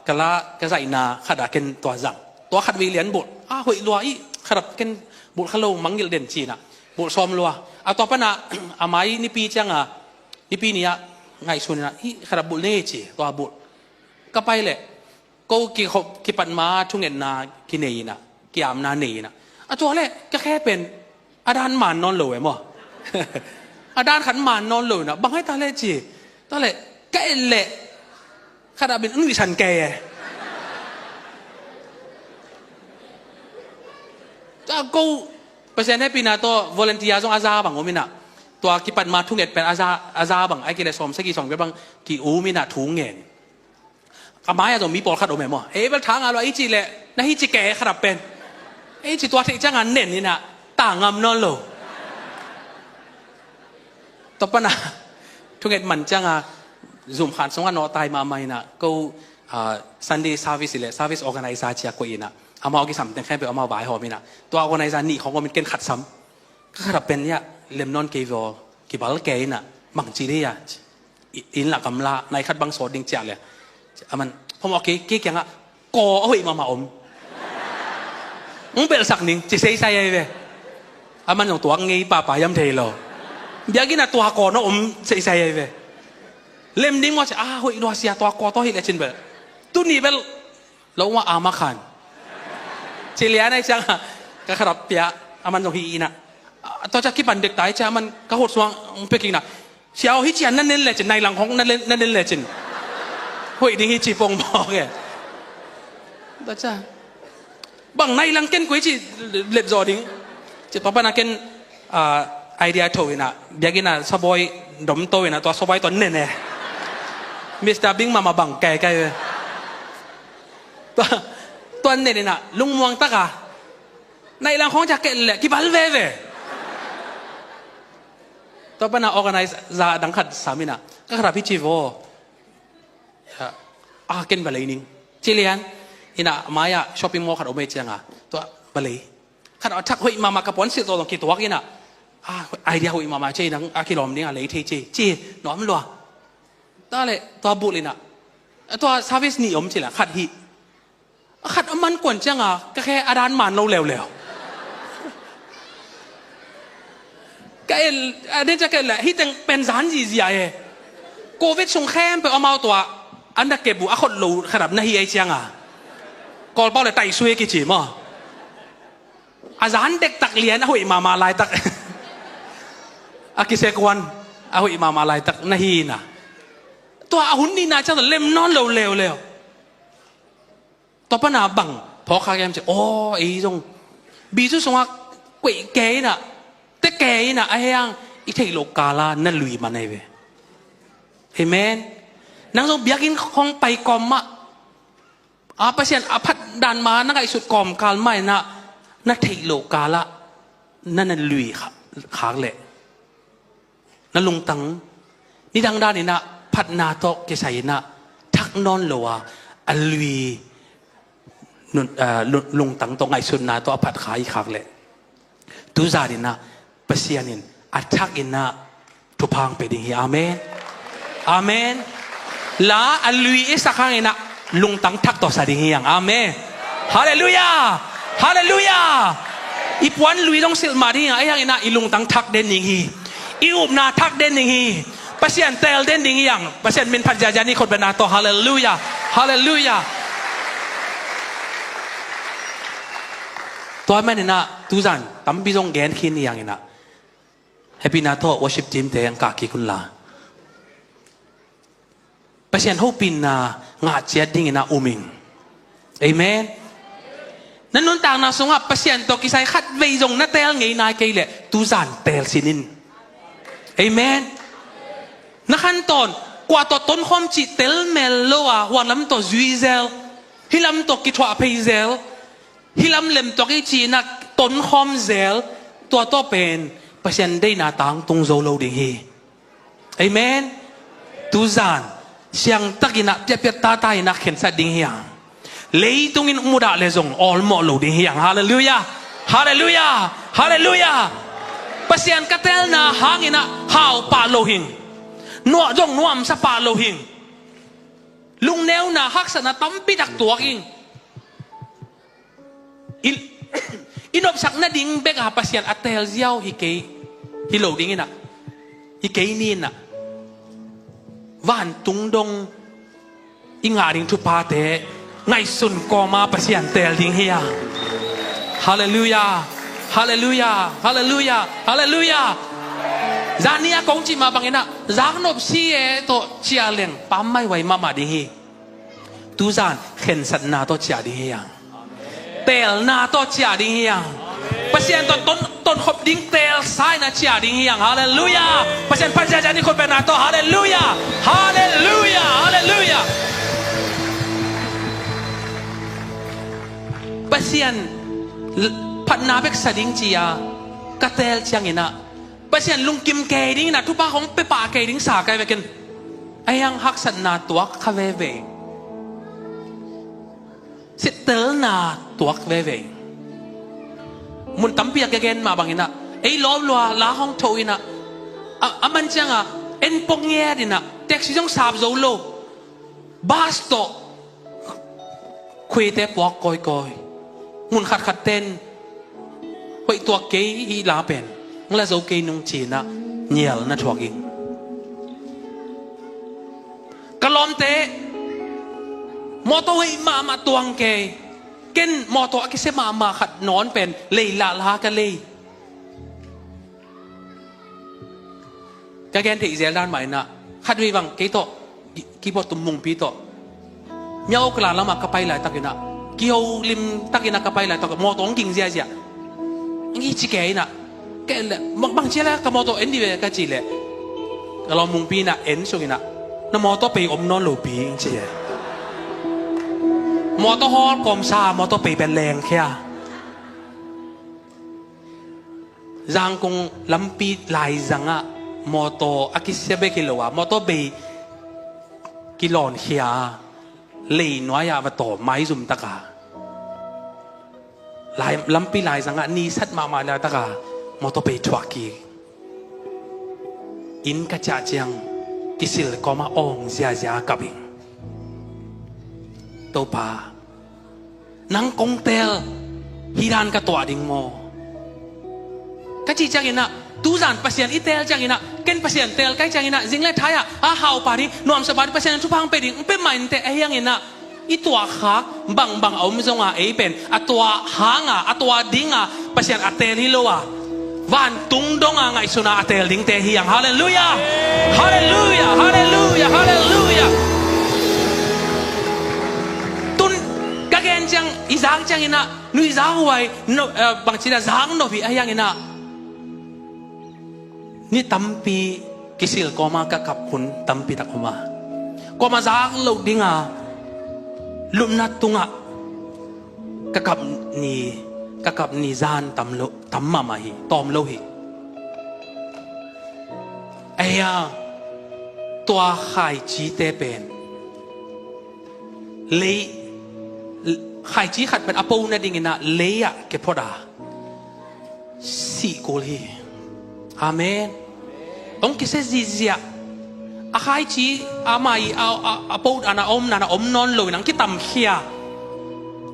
กะละกะใส่นาขัดเกินตัวจังตัวขัดวีเลียนบุลคุยรัวอีขนาดเกินบุลขโลมังยิลเด่นจีนะบุลซ้อมรัวต่อปนะอาไม้นี่ปีจังนี่ปีนี้ไงส่วนนะที่ขนาดบุญเล่จีตัวบุญก็ไปเลยก็กี่ปันมาทุ่งเงินนากี่เนยนะกี่อามนาเนยนะตัวแรกก็แค่เป็นอาดานหมานนอนหลวยมั้งอาดานขันหมานนอนหลวยนะบางให้ตาเล่จีตาเล่แก่เละขนาดเป็นวิชันแก่จะกูเปอร์เซ็นต์ให้ปีนาตัววอลเลนเทียร์ส่งอาซาบังโอมินะตัวกิปันมาทุ่งเงินเป็นอาซาบังไอ้กิเลสอมสักกี่สองก็บังกี่อูมินะทุ่งเงินอาไม้อะตัวมีปอดขัดออกมาหมดเป็นทางอะไรไอ้จีเละนั่นที่จีแก่ขนาดเป็นไอ้จีตัวที่จ้างงานเน่นนี่นะต่างงามนอนโลต่อปนะทุ่งเงินมันจ้างงานซูมขันสงฆ์นอตายมาไม่นะก็Sunday service เลย service organizer ก็อีนะเอามาเอากี่สัมแต่แค่ไปเอามาบ่ายหอมินะตัว organizer นี่ของก็มันเกินขัดซ้ำก็ขนาดเป็นเนี่ยเล่มนอนเกย์วอกี่บาลเกย์น่ะบางจีเรียอินหลักกำละในคัดบางโซดดิงเจียเลย aman pom okay ki kyang a ko hoi mama om bel sak ning chi sei sai ve aman yong tua ngei papa yam thei lo bia gi na tua ko no sei sai ve lem ding mo cha hoi lo sia tua ko to hi le chin bel tu ni bel lo wa ama khan chi lia nai chang ka kharap pia aman yong hi ina to cha ki pan dek tai cha man ka hot swang pe king na xiao hi chian nan nen le chin nai lang hong nan nen le chin hoi ding hi chi pong bo ke to cha bằng này lăng ken quấy chỉ lệ giò đính chỉ papa na ken idea thôi na bây giờ na saboy đom tôi na toa saboy toa nè nè Mr. Bing mà bằng kề kề toa nè nè na lung muang tắc à này lăng không chắc kẹt lệ cái bal về toa pa na organize ra đăng khát sami na các khát phi chi vô ken balay ning chilian ina maya shopping mall khat ome changa to balei khat athak hoi mama ka pon si to ki to ina idea hoi mama che nang a kilom ding a lei the che nom lo ta le to bulina to service ni om chila khat hi khat man kon changa ka khe adan man lo lew ka el ade cha ka la hi tang pen zan ji ji ai covid sung khem pe amau to an da ke bu a khot lo kharap na hi ai changa còn bao là tay xuôi cái chỉ mà dán đek tắc liền hội mà lại tắc cái xe quan hội mà lại tắc na hi na toa hun đi na chắc là lem non lều toa pa na bằng phó khai em chứ ô ý dung bị chút xong quậy kế na té kế na ai hang ít thấy lộc cả là năn lùi mà này về amen nang dung biakin không bay com á pasien apat dan ma na kai sut kom kal mai na thei lo kala na lui khak le na lung tang ni dang da ni na phat na to ke sai na thak non lo wa alui lung tang to ngai sun na to phat khai khak le tu za ni na pasianin athak in na tu phang pe ding hi amen amen la alui isakhang ina lung tang thak to sa ding hiang amen hallelujah hallelujah ipuan lui dong sil ma ding ai yang ina ilung tang thak den ning hi iup na thak den ning hi pasien tel den ding yang pasien min phat ja ni khot bena to hallelujah hallelujah to man ina tu zan tam bi dong gen khin yang ina happy na to worship team te ang ka ki kun la pasien hopin na ngã chết đi na uming, amen. Nên nôn tàng na sung pasien to kisai khát vây dòng na tel ngay nai cây lệ tu giản tel sinin, amen. Na khăn ton qua to tôn khom chỉ tel melo hoàn lắm to duizel, hilam to kitwa payzel, hilam lem to cái chi na tôn khom zel, to pen pasien đây na tang tung dâu lâu đình hi, amen. Tu giản siang takina tiap tata ina khen sa ding hiang leitungin muda lezong all mo lo ding hiang hallelujah hallelujah hallelujah pasian katel na hangina hao pa lo hing no jong nuam sa pa lo hing lung neu na hak sa na tampi dak tuaking inop sak na ding bek ha pasian atel ziaw hikay hilo ding ina hikay ni na van tung dong inga ding thu pa te ngai sun ko ma pasien tel ding hiya hallelujah hallelujah hallelujah hallelujah zania kong chi ma bangina zang nop si e to chia leng pam mai wai mama ding hi tu zan khen sat na to chia ding hiya tel na to chia ding hiya pasien ton khop ding tel sai na chia ding hiang hallelujah pasien panja jani khop na to hallelujah hallelujah hallelujah pasien phat na bek sading chia katel chiang ina pasien lung kim ke ding na thu pa hong pe pa ke ding sa kai veken ayang hak sat na tuak kha ve sit tel na tuak ve mun tampia again ma bangina ei lom lua la hong thoina aman changa en pong ye dina taxi jong sap zo lo บาสโตคุยแต่ปอกกอยมุนขัดเต้นไปตัวเกย์ลาเป็นงั้นเราจะเกย์นุ่งจีนะเหนียวนะถั่วกิงกะลอมเตะมอโตไอมาตวงเกย์เกินมอโตอกิเสมาขัดนอนเป็นเลยลากันเลยกะแกนที่อิสราเอลด้านใหม่นะขัดวิบังเกย์โตกีบตุ่มมุงปีโตเมียวกลาละมากระไปหลายตะกินะเกี่ยวลิมตะกินะกระไปหลายตะกมอโตงกิงเสียงี้จิเกย์นะแกเลยบางเชื่อแล้วกับมอโตเอ็นดีเวก็จีเลยกะลอมมุงปีนะเอ็นสุกินะน้ำมอโตไปอมนอนหลูปีจริงๆมอโตฮอลกอมซามอโตไปเป็นแรงแค่จังคงลำปีลายจังอะมอโตอากิเซเบกิโลวะมอโตไปกิโลนเฮียเลยน้อยมาต่อไม้ซุ่มตะกาลายลำปีลายจังอะนี่สัตมาแล้วตะกามอโตไปทวักกีอินกระจาเจียงกิสิลก็มาองเสียกับเองตัวป่านังกงเตลฮิรันกับตัวดิ่งโมก็จีจังอินะตูจันภาษาอิตาลีจังอินะเกินภาษาอิตาลีใกล้จังอินะจิงเล่ไทยฮาวปารีนวมสบายภาษาทุพังไปดิ่งเป็นไม่เตะยังอินะอีตัวขาบางเอาไม่ทรงเป็นตัวหางตัวดิ่งภาษาอิตาลีโลวะวันตุงดงไงสุนัขเตลดิ่งเตะฮียังฮาเลลูยาฮาเลลูยาฮาเลลูยาฮาเลลูยาตุนกะเกนจังอิจางจังอินะนุอิจางไว้บางทีน่ะจางโนบิยังอินะนี่ตั้มปีกิสิลก็มากับคุณตั้มปีตักมาก็มาจางโลกดิ่งลุมนัดตุงกับนี่จานตั้มมามาฮีตอมโลฮีตัวขายจีเตเป็นเลยขายจีขัดเป็นอปูนั่นเองนะเลยอะเก็บพอดาสี่กุลีอาเมนองค์กิเซซิเซียขายจีอามาอีอปูอันอมนอนลอยนังกิตำเขีย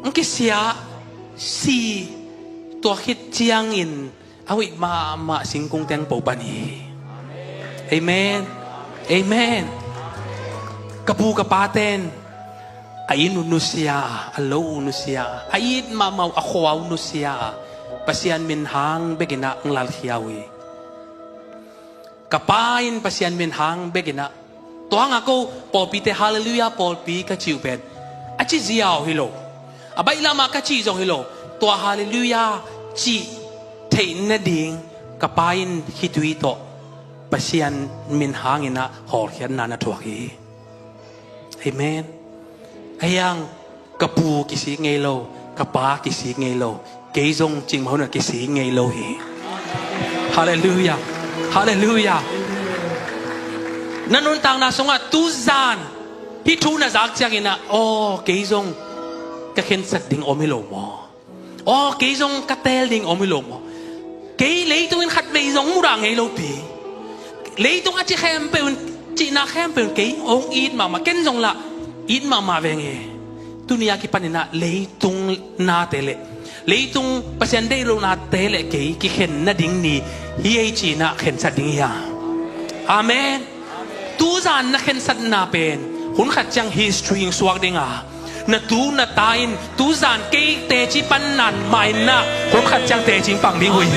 องค์กิเสียสี่ตัวคิดเจียงอินเอาอีกมาสิงคงแตงปูปานีเอเมนเอเมนกระปูกระปาเตนayin unusia alo unusia ayit mamaw ako unusia pasian minhang begina ang lalhiawi kapain pasian minhang begina tuang ako polpite hallelujah polpi kachiupet achi ziaw hilo abay lama kachi zong hilo tua hallelujah chi thein na ding kapain hituito pasian minhang ina horhian na natuaki amen ayang kapu kisi ngelo kapa kisi ngelo keizong jing mahon kisi ngelo hi hallelujah hallelujah nanun tang na songa tuzan hi thu na zak chang ina oh keizong ka khen sat ding omilo mo oh keizong ka tel ding omilo mo kei leitung in khat beizong murang ngelo pi leitung achi khem pe chi na khem pe kei ong it ma ken jong la in mama venge dunia ki panina leitung na tele leitung pasien dei lo na tele ke ki khen na ding ni hi chi na khen sat ding ya amen tu zan na khen sat na pen hun khat chang history ing swak dinga na tu na tain tu zan ke te chi pan nan mai na hun khat chang te ching pang ding hui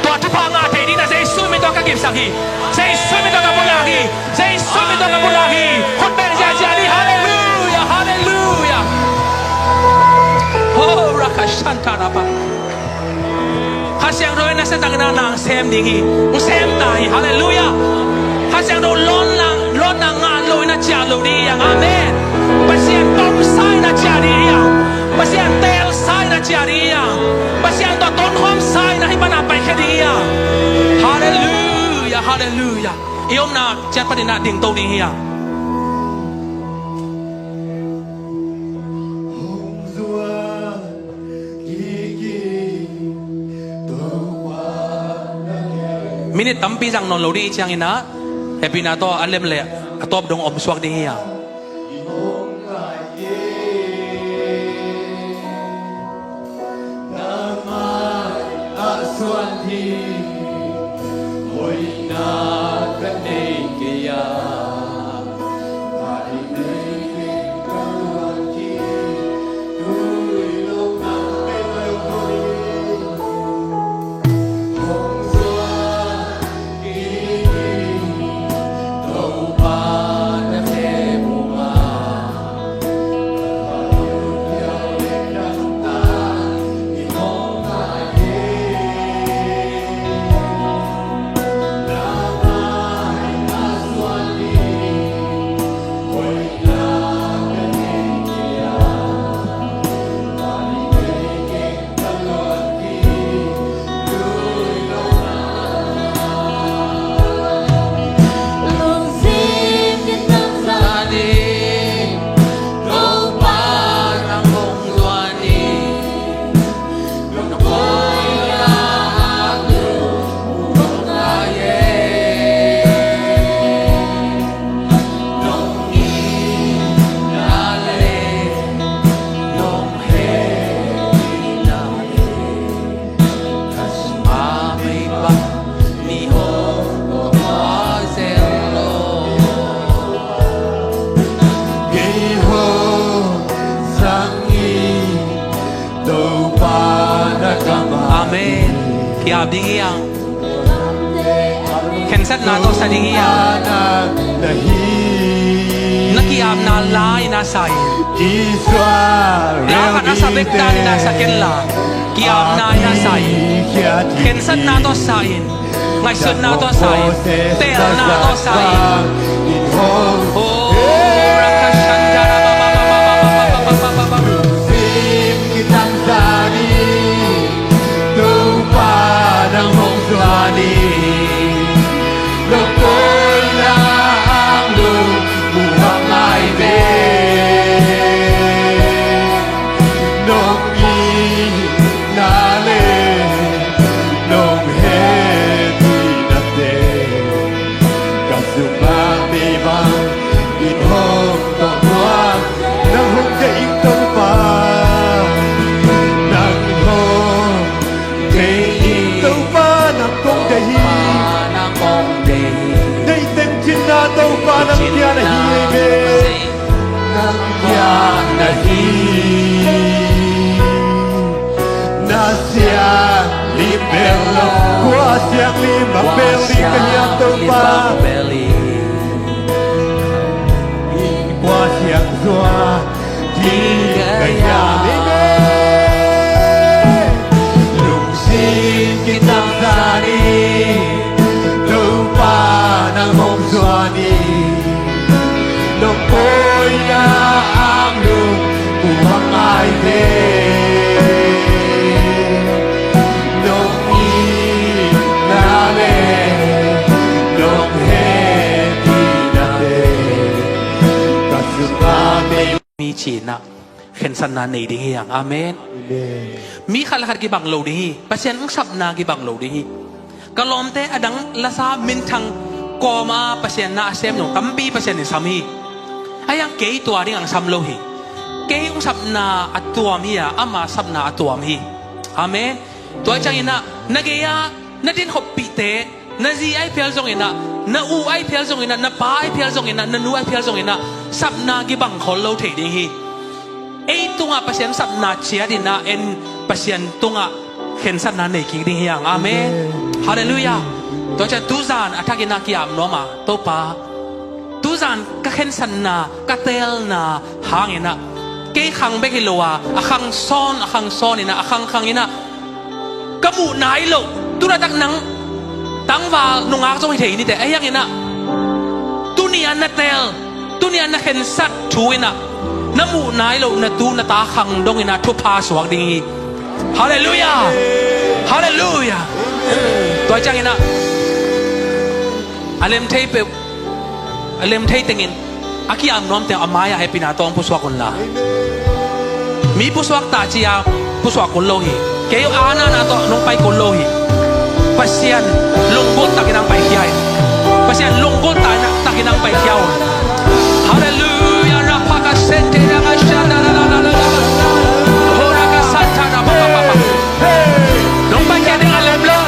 ตัวทุกพางาเทดีนะเซซุมิตัวกับกิบสังฮีเซซุมิตัวกับบุลาฮีเซซุมิตัวกับบุลาฮีคนเป็นเจ้าดีฮาเลลูยาฮาเลลูยาโอ้รักฉันตาราบะข้าเสียงโดยนักแสดงนางเซมดิ้งฮีเซมตายฮาเลลูยาข้าเสียงโดยล้นนางงานโดยนักจ่าโลดีอย่างอาเมนภาษาต้มไส้นักจ่าดีอย่างภาษาเตลไส้นักจ่าดีอย่างภาษาตัวต้นหอมไส้นะให้บรรดาไปแค่ดีอย่างฮาเลลูยาฮาเลลูยาเอี่ยมนะเจ้าปฏิณาดิ่งโตดีอย่างมินิตั้มปีจังนอนโลดีจังอินะเฮปินาโตอันเล่มเล่ตบดงอมสวกดีอย่าง ส่วนที่หอยนากันเองกี่ยาภายในกันวันที่ด้วยลมน้ำเป็นเรื่องคนคงสวากีโตปานะเทบุมาDingi yang Kensat na to sa dingi yang Nakiam na lai na say Lakan na sa bektan na sa kenla Kiam na na say Kensat na to sayin Ngay sun na to sayin Tel na to sayin Oh Rakashantara Kitang sari ng hongsuani Lukoy na ang lumuhang ay Nung inale Nung heti natin Kasumami bang inhong tongwang Nang hongkaing tongpa Nang hong Đây tên trên na đâu pha nang kia na hi me nang kia na hi na sia li bello qua sia li ma belli kaya đâu pha qua sia zoa ti kaya li me lung sin kita tani ng hong suani Nung ko'y na ang lumuhang ay Nung inale Nung heti natin Kasumami Mi china Khensan na nei dingi yang Amen Mi khalakar ki bang lo dingi Pasyan ang sab na ki bang lo dingi Kalom te adang lasa mintang Koma pasien na asem yung tampi pasien ni sami. Ayang kay tuwa rin ang samlohi. Kay yung sab na atuam hiya ama sab na atuam hi. Amen. Tuwa chang ina nagaya na din hopite na zi ay pial zong ina na u ay pial zong ina na pa ay pial zong ina na nu ay pial zong ina sab na gibang hollow te ding hi. Ay tunga pasien sab na chia din na en pasien tunga khensan na nei king ding hiyang. Amen. Hallelujah. Tôi cho tu gian ở thang kia kiam nó mà tôi pa tu gian các khen san na các tel na hang ina cái khang bê cái loa à khang son ina à khang ina các mụ nái lộ tu đã tắc nắng tăng vào nung ác trong thể như thế ấy ina tu ni anh na tel tu ni anh na khen sat chú ina na mụ nái lộ na tu na ta khang dong ina thu pa suak ding hallelujah hallelujah tôi chăng ina Alem thay tingin aki am nom te amaya he pinatong puswak kun la mi puswak ta chia puswak kun lohi kayo ana na to nong pai kun lohi pasien lunggot takinang pai kiyai pasien lunggot takinang pai kiyaw hallelujah rapaka sente na shana la la la la hora ka santa na papa nong pai kiyai alem lo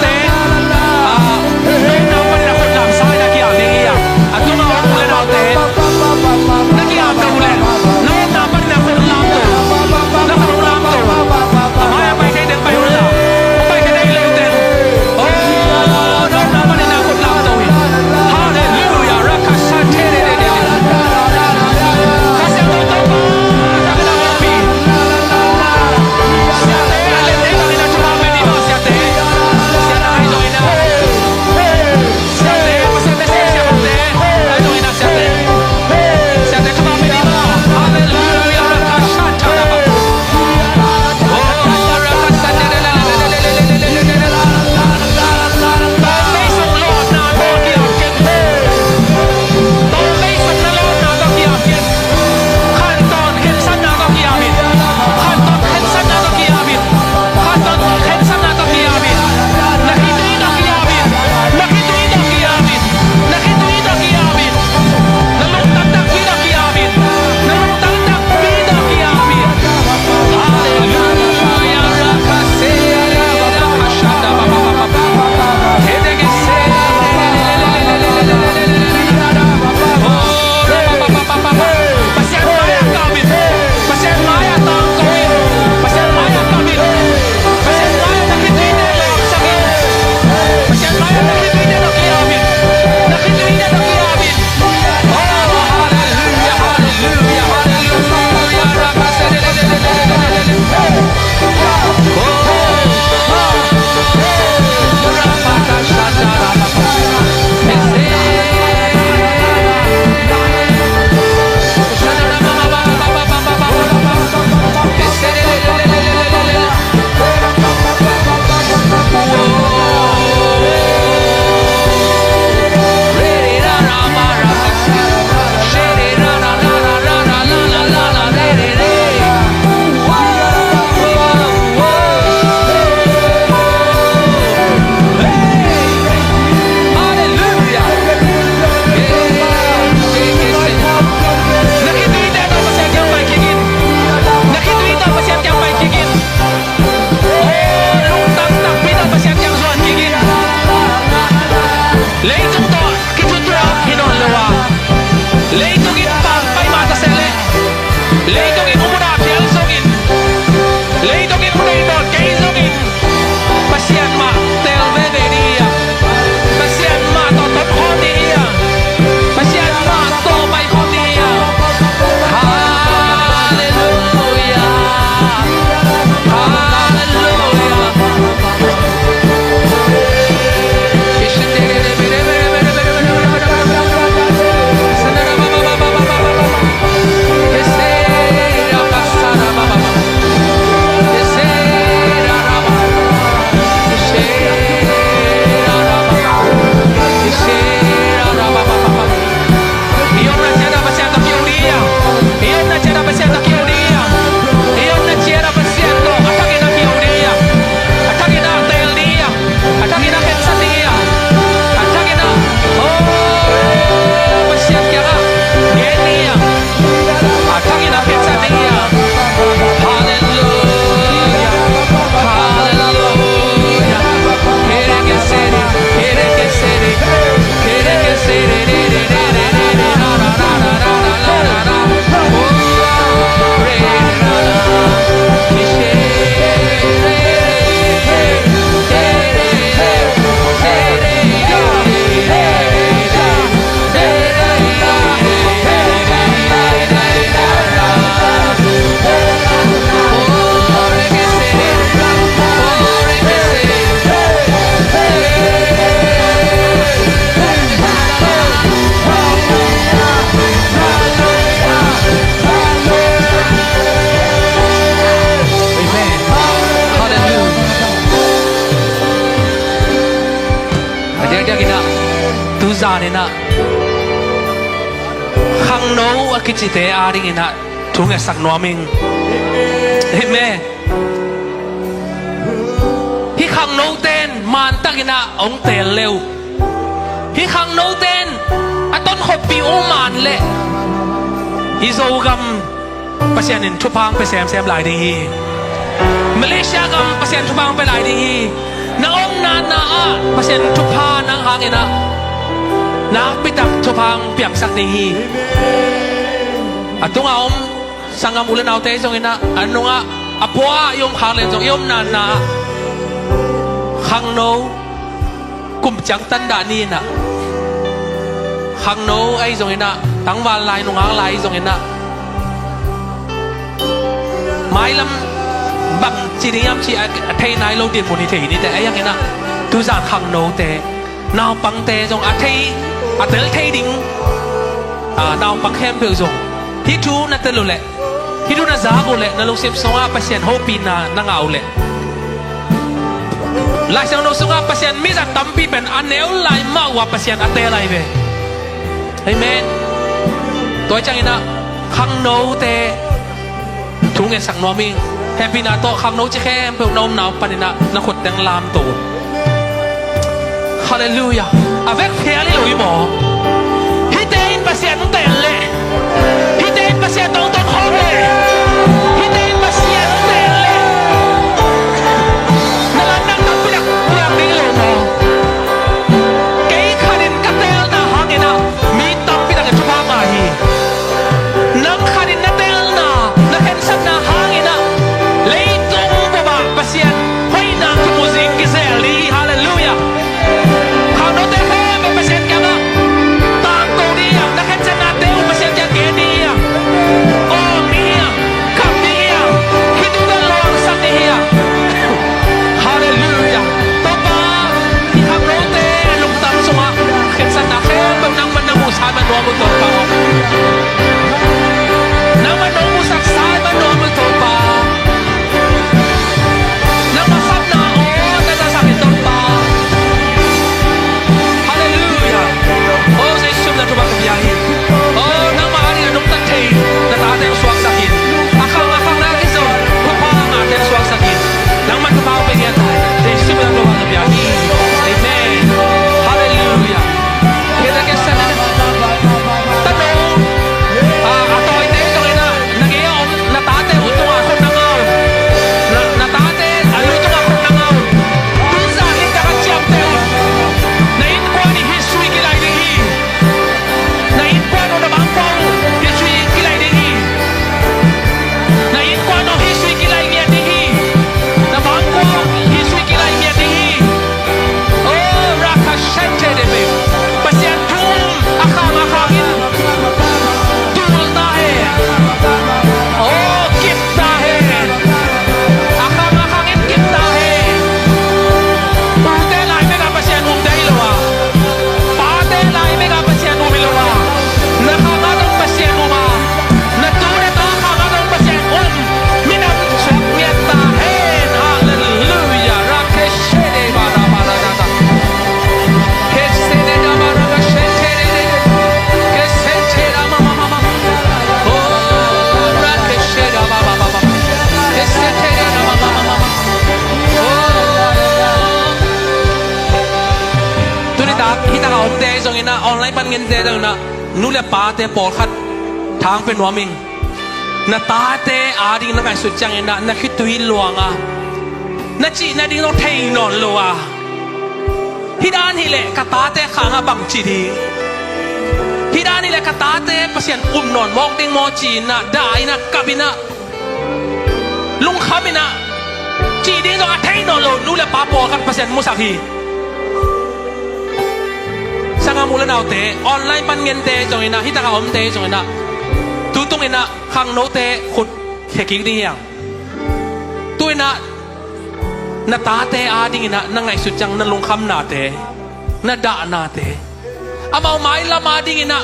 dia ina tu za ne na khang no akichite aring ina thunga sak noming amen hi khang no ten man takina ong tel leu hi khang no ten aton khopi o man le hi zo gam pasian in thupang pe sem lai ding hi Malaysia gam pasian thupang pe lai ding hi na ong na a pasian thupa nang hang ina na pitak thupang piak sak ding hi atunga om sangam ulan autte jong ina anunga apwa yom khang le jong yom na khang no kum chang tan da ni na khang no ai jong ina tang wal lai nung ang lai jong ina mai lam bang chi riam chi a thai nai lo din mo ni thei ni te ai yang ina tu za khang no te naw pang te jong a thai a tel thai ding naw pang khem pe jong hi thu na te lo le hi thu na za ko le na lo sep so a pasien ho pi na ngau le lai sang no sunga pasien mi za tampi ben aneu lai ma wa pasien ate lai ve amen toy chang ina khang no te thu nge sak no ming happy na to khang no che khem pe nom naw panina na khot dang lam to hallelujah avec faire li loi mo hi te in pasien no te le hi te in pasien tong tong khom le hi te in pasien no te le na lan nang tak piak piak ding lo mo kei kharin katel na hangena mi tam piak ke chupa ma hi nang kharin na tel na hen sat na hangena leitung bo ba pasien hoi na ki muzing ki seli hallelujah khang no te he me pasien kya na tang ko dia na hen sat na te pasien kya ke dia oh mia kam dia hidu da long sat dia hallelujah to ba hi khang no te lung tam suma hen sat na he ba nang man na mu sa man no mo to pa nang man no mu sak sai man no mo to pa nang ma sat na o ta ta sak to pa hallelujah oh sai sum na to ba ka hi oh nang ma ari nong ta thei na ta te suak sak hin akhang na ki so ko pa na te suak sak hin nang man ka pa pe nge ta sai sum na to ba ka hi amen hallelujah keda ke sa na ta no atoy te to ina nage om na ta te utunga ko na ngau na ta te alu to ko na ngau tu sa ni ka chiam te na in ko ni history ki lai ding hi na in ko no na bang ko history ki lai ding hi na in ko no history ki lai nge ding hi na bang ko history ki lai nge ding hi oh raka shente de be pasien tum akhang in tul na hai oh kitna hai akhang in kitna hai ute lai me ka pasien dai lo wa pa te lai me ka pasien mi lo wa na khang dong pasien ma na tu ne ta khang dong pasien minam chok miet ta hai hallelujah rakeshe de bara bara da kesse de da bara ga shente de kesse che da mama mama oh rakeshe da baba baba kesse che da mama mama oh tu ni ta hi ta ga om te jong ina online pan ngen te jong na nu le pa te pol khat thang pe no ming na ta te a ding na kai su chang ina na khit tui luanga na chi na ding no thei non lo a hi dan hi le ka ta te khanga bang chi di hi dan hi le ka ta te pasien non mok ding mo chi na dai na kabina lung khamina chi ding no a thei non lo nu le pa pol khat pasien musak hi sanga mulan autte online pan ngen te jong ina hi ta ka om te jong ina tu tung ina khang no te khut heking ding yang tu ina na ta te a ding ina na ngai su chang na lung kham na te na da na te amau mai la ma ding ina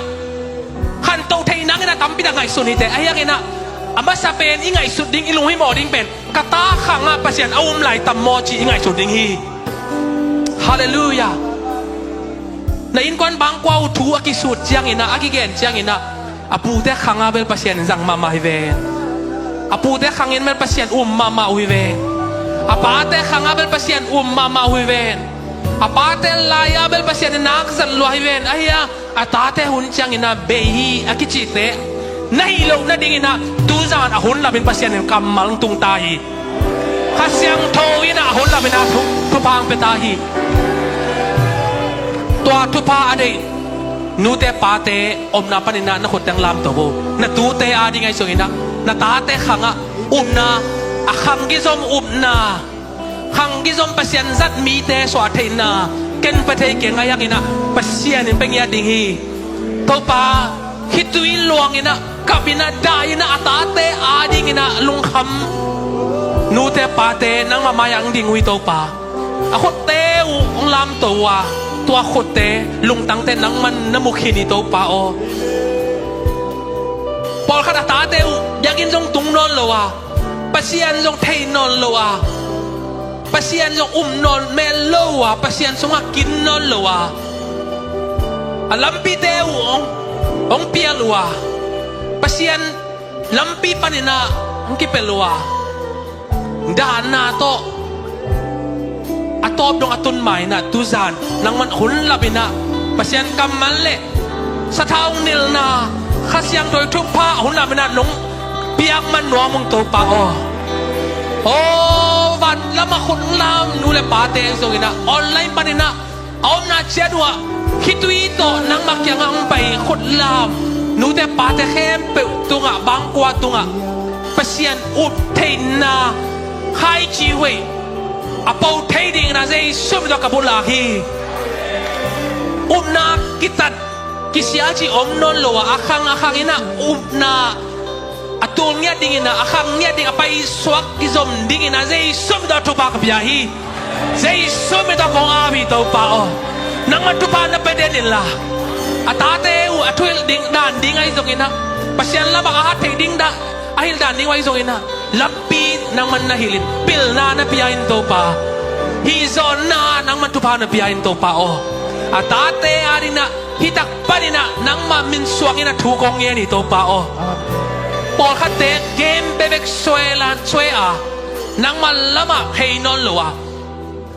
khan to thei nang ina tam pi da ngai su ni te ayang ina ama sa pen i ngai su ding ilung hi mo ding pen ka ta khanga pasien awum lai tam mo chi i ngai su ding hi hallelujah na in kwan bang kwa utu akisut chiang ina akigen chiang ina apu te khanga bel pasien zang mama hive apu te khangin mel pasien mama hive apa te khanga bel pasien mama hive apa te laya bel pasien nak zan lo hive ahia ata te hun chiang ina behi akichi te nahi lo na ding ina tu zan ahun la bin pasien kamal tung tai khasyang tho ina ahun la bin a thu pang pe tahiตัวทุพาอะไรนูเตปาเตอมนาปนินานะขดแตงลามตัวโบนะตูเตอาดิไงส่งอินะนะตาเตขังอ่ะนาอะขังกิซอมนาขังกิซอมปัสยันซัดมีเตสวาเทนาเก่งประเทศเก่งไงยังอินะปัสยันเป็นยาดิงฮีตัวปาฮิตุยลวงอินะกับอินะได้อินะตาเตอาดิงอินะลุงคำนูเตปาเตนังมายังดิงวิตัวปาอะขดเตอุลามตัวตัวขดเตลุงตั้งแต่นังมันน้ำมุขีนิโตปาโอปอลขนาดตาเตวอยากกินจงตุงนอนเลวะปัสยันจงเทนอนเลวะปัสยันจงนอนเมลเลวะปัสยันจงกินนอนเลวะลัมปีเตวองเปียเลวะปัสยันลัมปีปานินาองกิเปเลวะดานาโตatop dong atun mai na tuzan nang man hun labina pasyan kamal le sa taong nil na khasyang doi thupa hun labina nong piak man no mong to pa o van lama khun lam nu le pa te so ina online panina om na chedwa hitui to nang makyang ang pai khut lam nu te pa te khem pe tunga bang kwa tunga pasyan up thein na khai chi we apau trading na zai sum do kabula hi na kitat kisiaji non lo akhang ina na atul nya ding ina akhang nya ding apai swak izom ding ina zai sum do tu ba kabia hi zai sum do ko abi to pa o nang man tu pa na pede din la atate u atul ding dan ding ai zong ina pasyan la ba ha trading da ahil dan ding wai zong ina lampi nang man nahilin pil na piyain to pa hizon na nang man tupa na piyain to pa o atate arina hitak panina nang ma min suangina thukong ye ni to pa o pol khate game bebek soelan soea nang malama heinon loa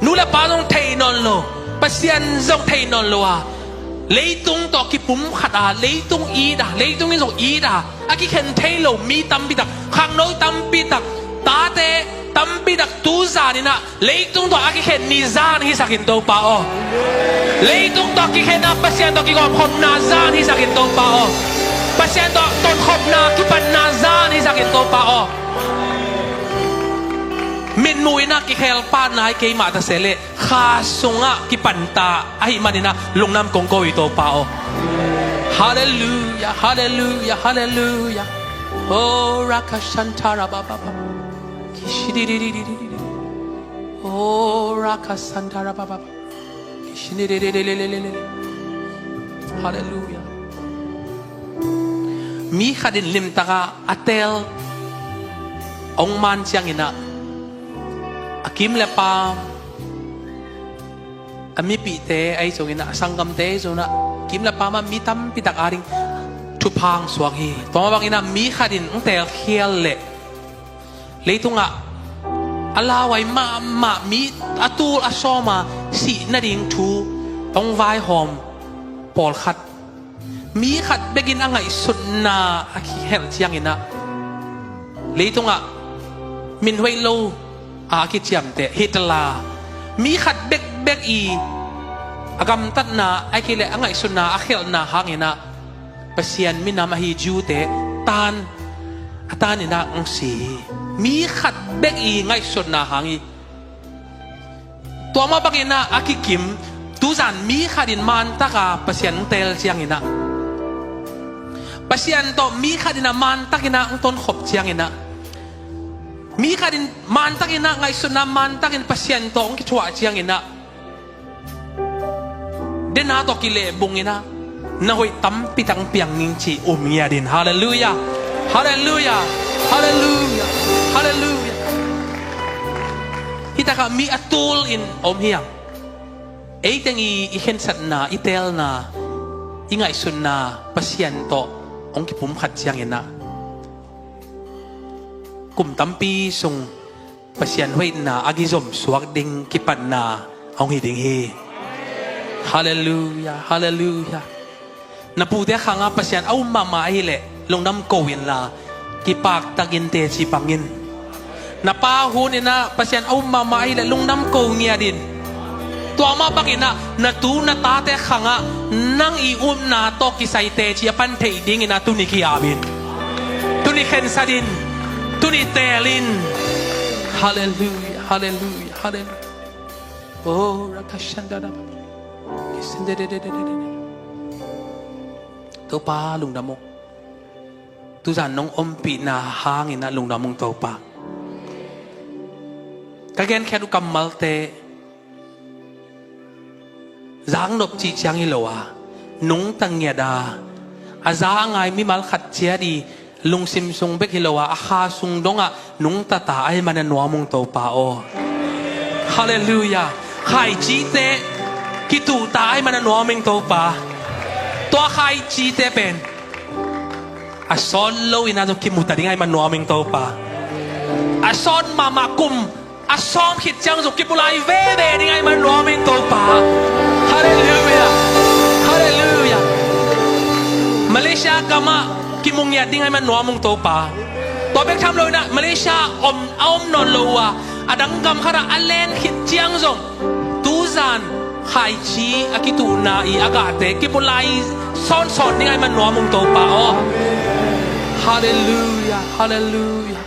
nula pa nong theinon lo pasyan zong theinon loa leitung to ki pum khata leitung ida leitung ni zong ida aki khen thailo mi tam bitak khang noi tam bitak ta te tam bitak tu zanina leitung to aki khen ni zan hi sakin to pa o leitung to ki khen na pasyan to ki gom khom na zan hi sakin to pa o pasyan to ton khom na ki pan na zan hi sakin to pa o min mui na ki khel pa na ke ma ta sele kha sunga ki panta ai manina lungnam kong ko ito pa o hallelujah hallelujah hallelujah oh rakashantara baba kishidididididi oh rakasantara baba kishidididididi hallelujah mi khadin lim taka atel ong man chiang ina akim le pa ami pi te ai songina sangam te zona kim le pa ma mi tam pitak aring thupang swang hi pama bang ina mi khadin ong tel khial le leitunga alawai ma mi atul asoma si na ding thu ong vai hom pol khat mi khat begin angai sunna akhi hel chiang ina leitunga min hoi lo aki chiam te hitla mi khat bek i agam tat na ai kile angai sunna akhel na hangina pasien mina mahi ju te tan atanina ang si mi khat bek i ngai sunna hangi to ma bangina akikim tuzan mi khadin man taka pasien tel chiang ina pasien to mi khadina man takina ang ton khop chiang ina mi kadin man takina ngai suna man takin pasien to ang kitwa chiang ina dena to kile bungina na hoy tampi tang piang ning chi umia din hallelujah hallelujah hallelujah hallelujah hitaka mi atul in om hiang tangi ihen sat na itel na ingai sun na pasien to ong ki pum khat siang ina kum tampi sung pasien hoi na agizom suak ding kipan na ong hiding hi hallelujah hallelujah na pu te khanga pasien au mama hi le longnam ko win la kipak tagin te chi pangin na pa hun ina pasien au mama hi le longnam ko ngia dinตัวมาบักอินะนาตูนาตาเตขังะนั่งอีอุ้มนาโตกิไซเตชียปันเทดิ้งอินะตุนิกิอาบินตุนิเคนซาดินตุนิเตลินฮาเลลูยาฮาเลลูยาฮาเลลูยาโอ้รักฉันดาดากิสเดเดเดเดเดตัวป้าลุงดำมงตุจานน้องอมปีนาหางอินะลุงดำมงตัวป้ากะเกนแค่ดูกำมัลเตgiang nộp chị chang hi à nung tăng nhà đà à giá ngay mi mal khát chia đi lung sim sung bek hi à kha sung dong à nung ta ta ai mà nuo mong tàu pa o hallelujah khai chi te ki tu ta ai mà nuo mong tàu pa toa khai chi te pen à son lâu ina cho kim muta ding ai mà nuo mong tàu pa à son mama kum à son khit chang cho kipulai ve ve ding ai mà nuo mong tàu pa hallelujah hallelujah Malaysia kama kimung ya ding ai man nuamung to pa to bek tham loi na Malaysia om non lowa adang gam khara alen khit chiang zong tu zan khai chi akitu na I agate kipulai son ding ai man nuamung to pa oh hallelujah hallelujah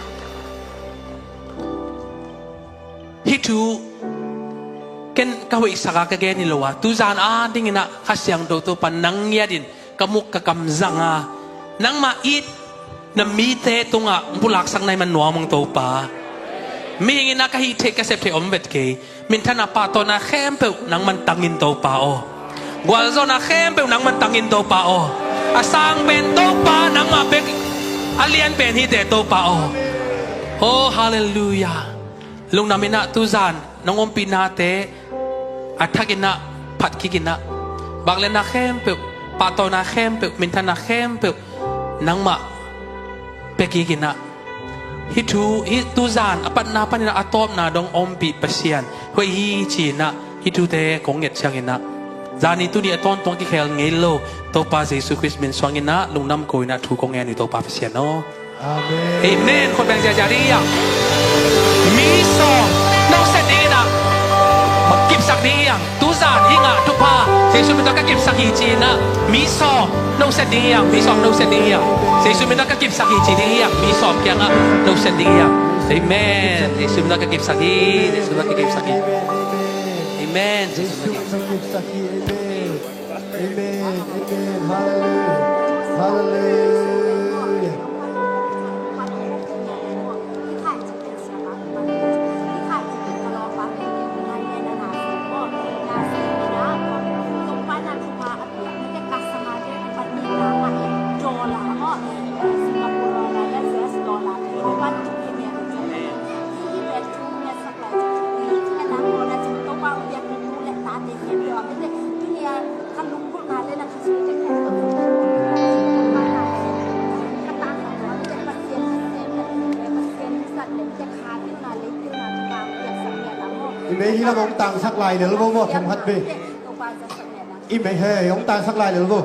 hitu ken kawi saka kage ni lowa tu zan ding ina khasyang do to panang ya din kamuk kakam zanga nang mait na mi te tunga bulak sang nai man nuam mong to pa mi ngina ka hi te ka sep te om vet ke min thana pa to na khem pe nang man tangin to pa o gwal zo na khem pe nang man tangin to pa o asang ben to pa nang ma bek alian ben hi te to pa o oh hallelujah lung namina tu zan nong om pinate athagina phatkigina baglena khem pe pato na khem pe mintana khem pe nangma pekigina hitu zan apat na panina atop na dong ompi pasian hoi hi china hitu te konget changina zani tu ni aton tong ki khel ngelo to pa jesu christ min swangina lungnam koina thu kong en ni to pa pasian no amen amen kon bang jaria mi so no sedina kip sak diyang tu zan hinga tu pa jesu min ka kip sak hi china mi so no sediyang mi so no sediyang jesu min ka kip sak hi chidiyang mi so kya nga no sediyang amen jesu min ka kip sak hi jesu min ka kip sak hi amen jesu min ka kip sak hi amen amen hallelujah hallelujah Imei hila mong tang sak lai le lo mo thong hat be. Imei he yong tang sak lai le lo.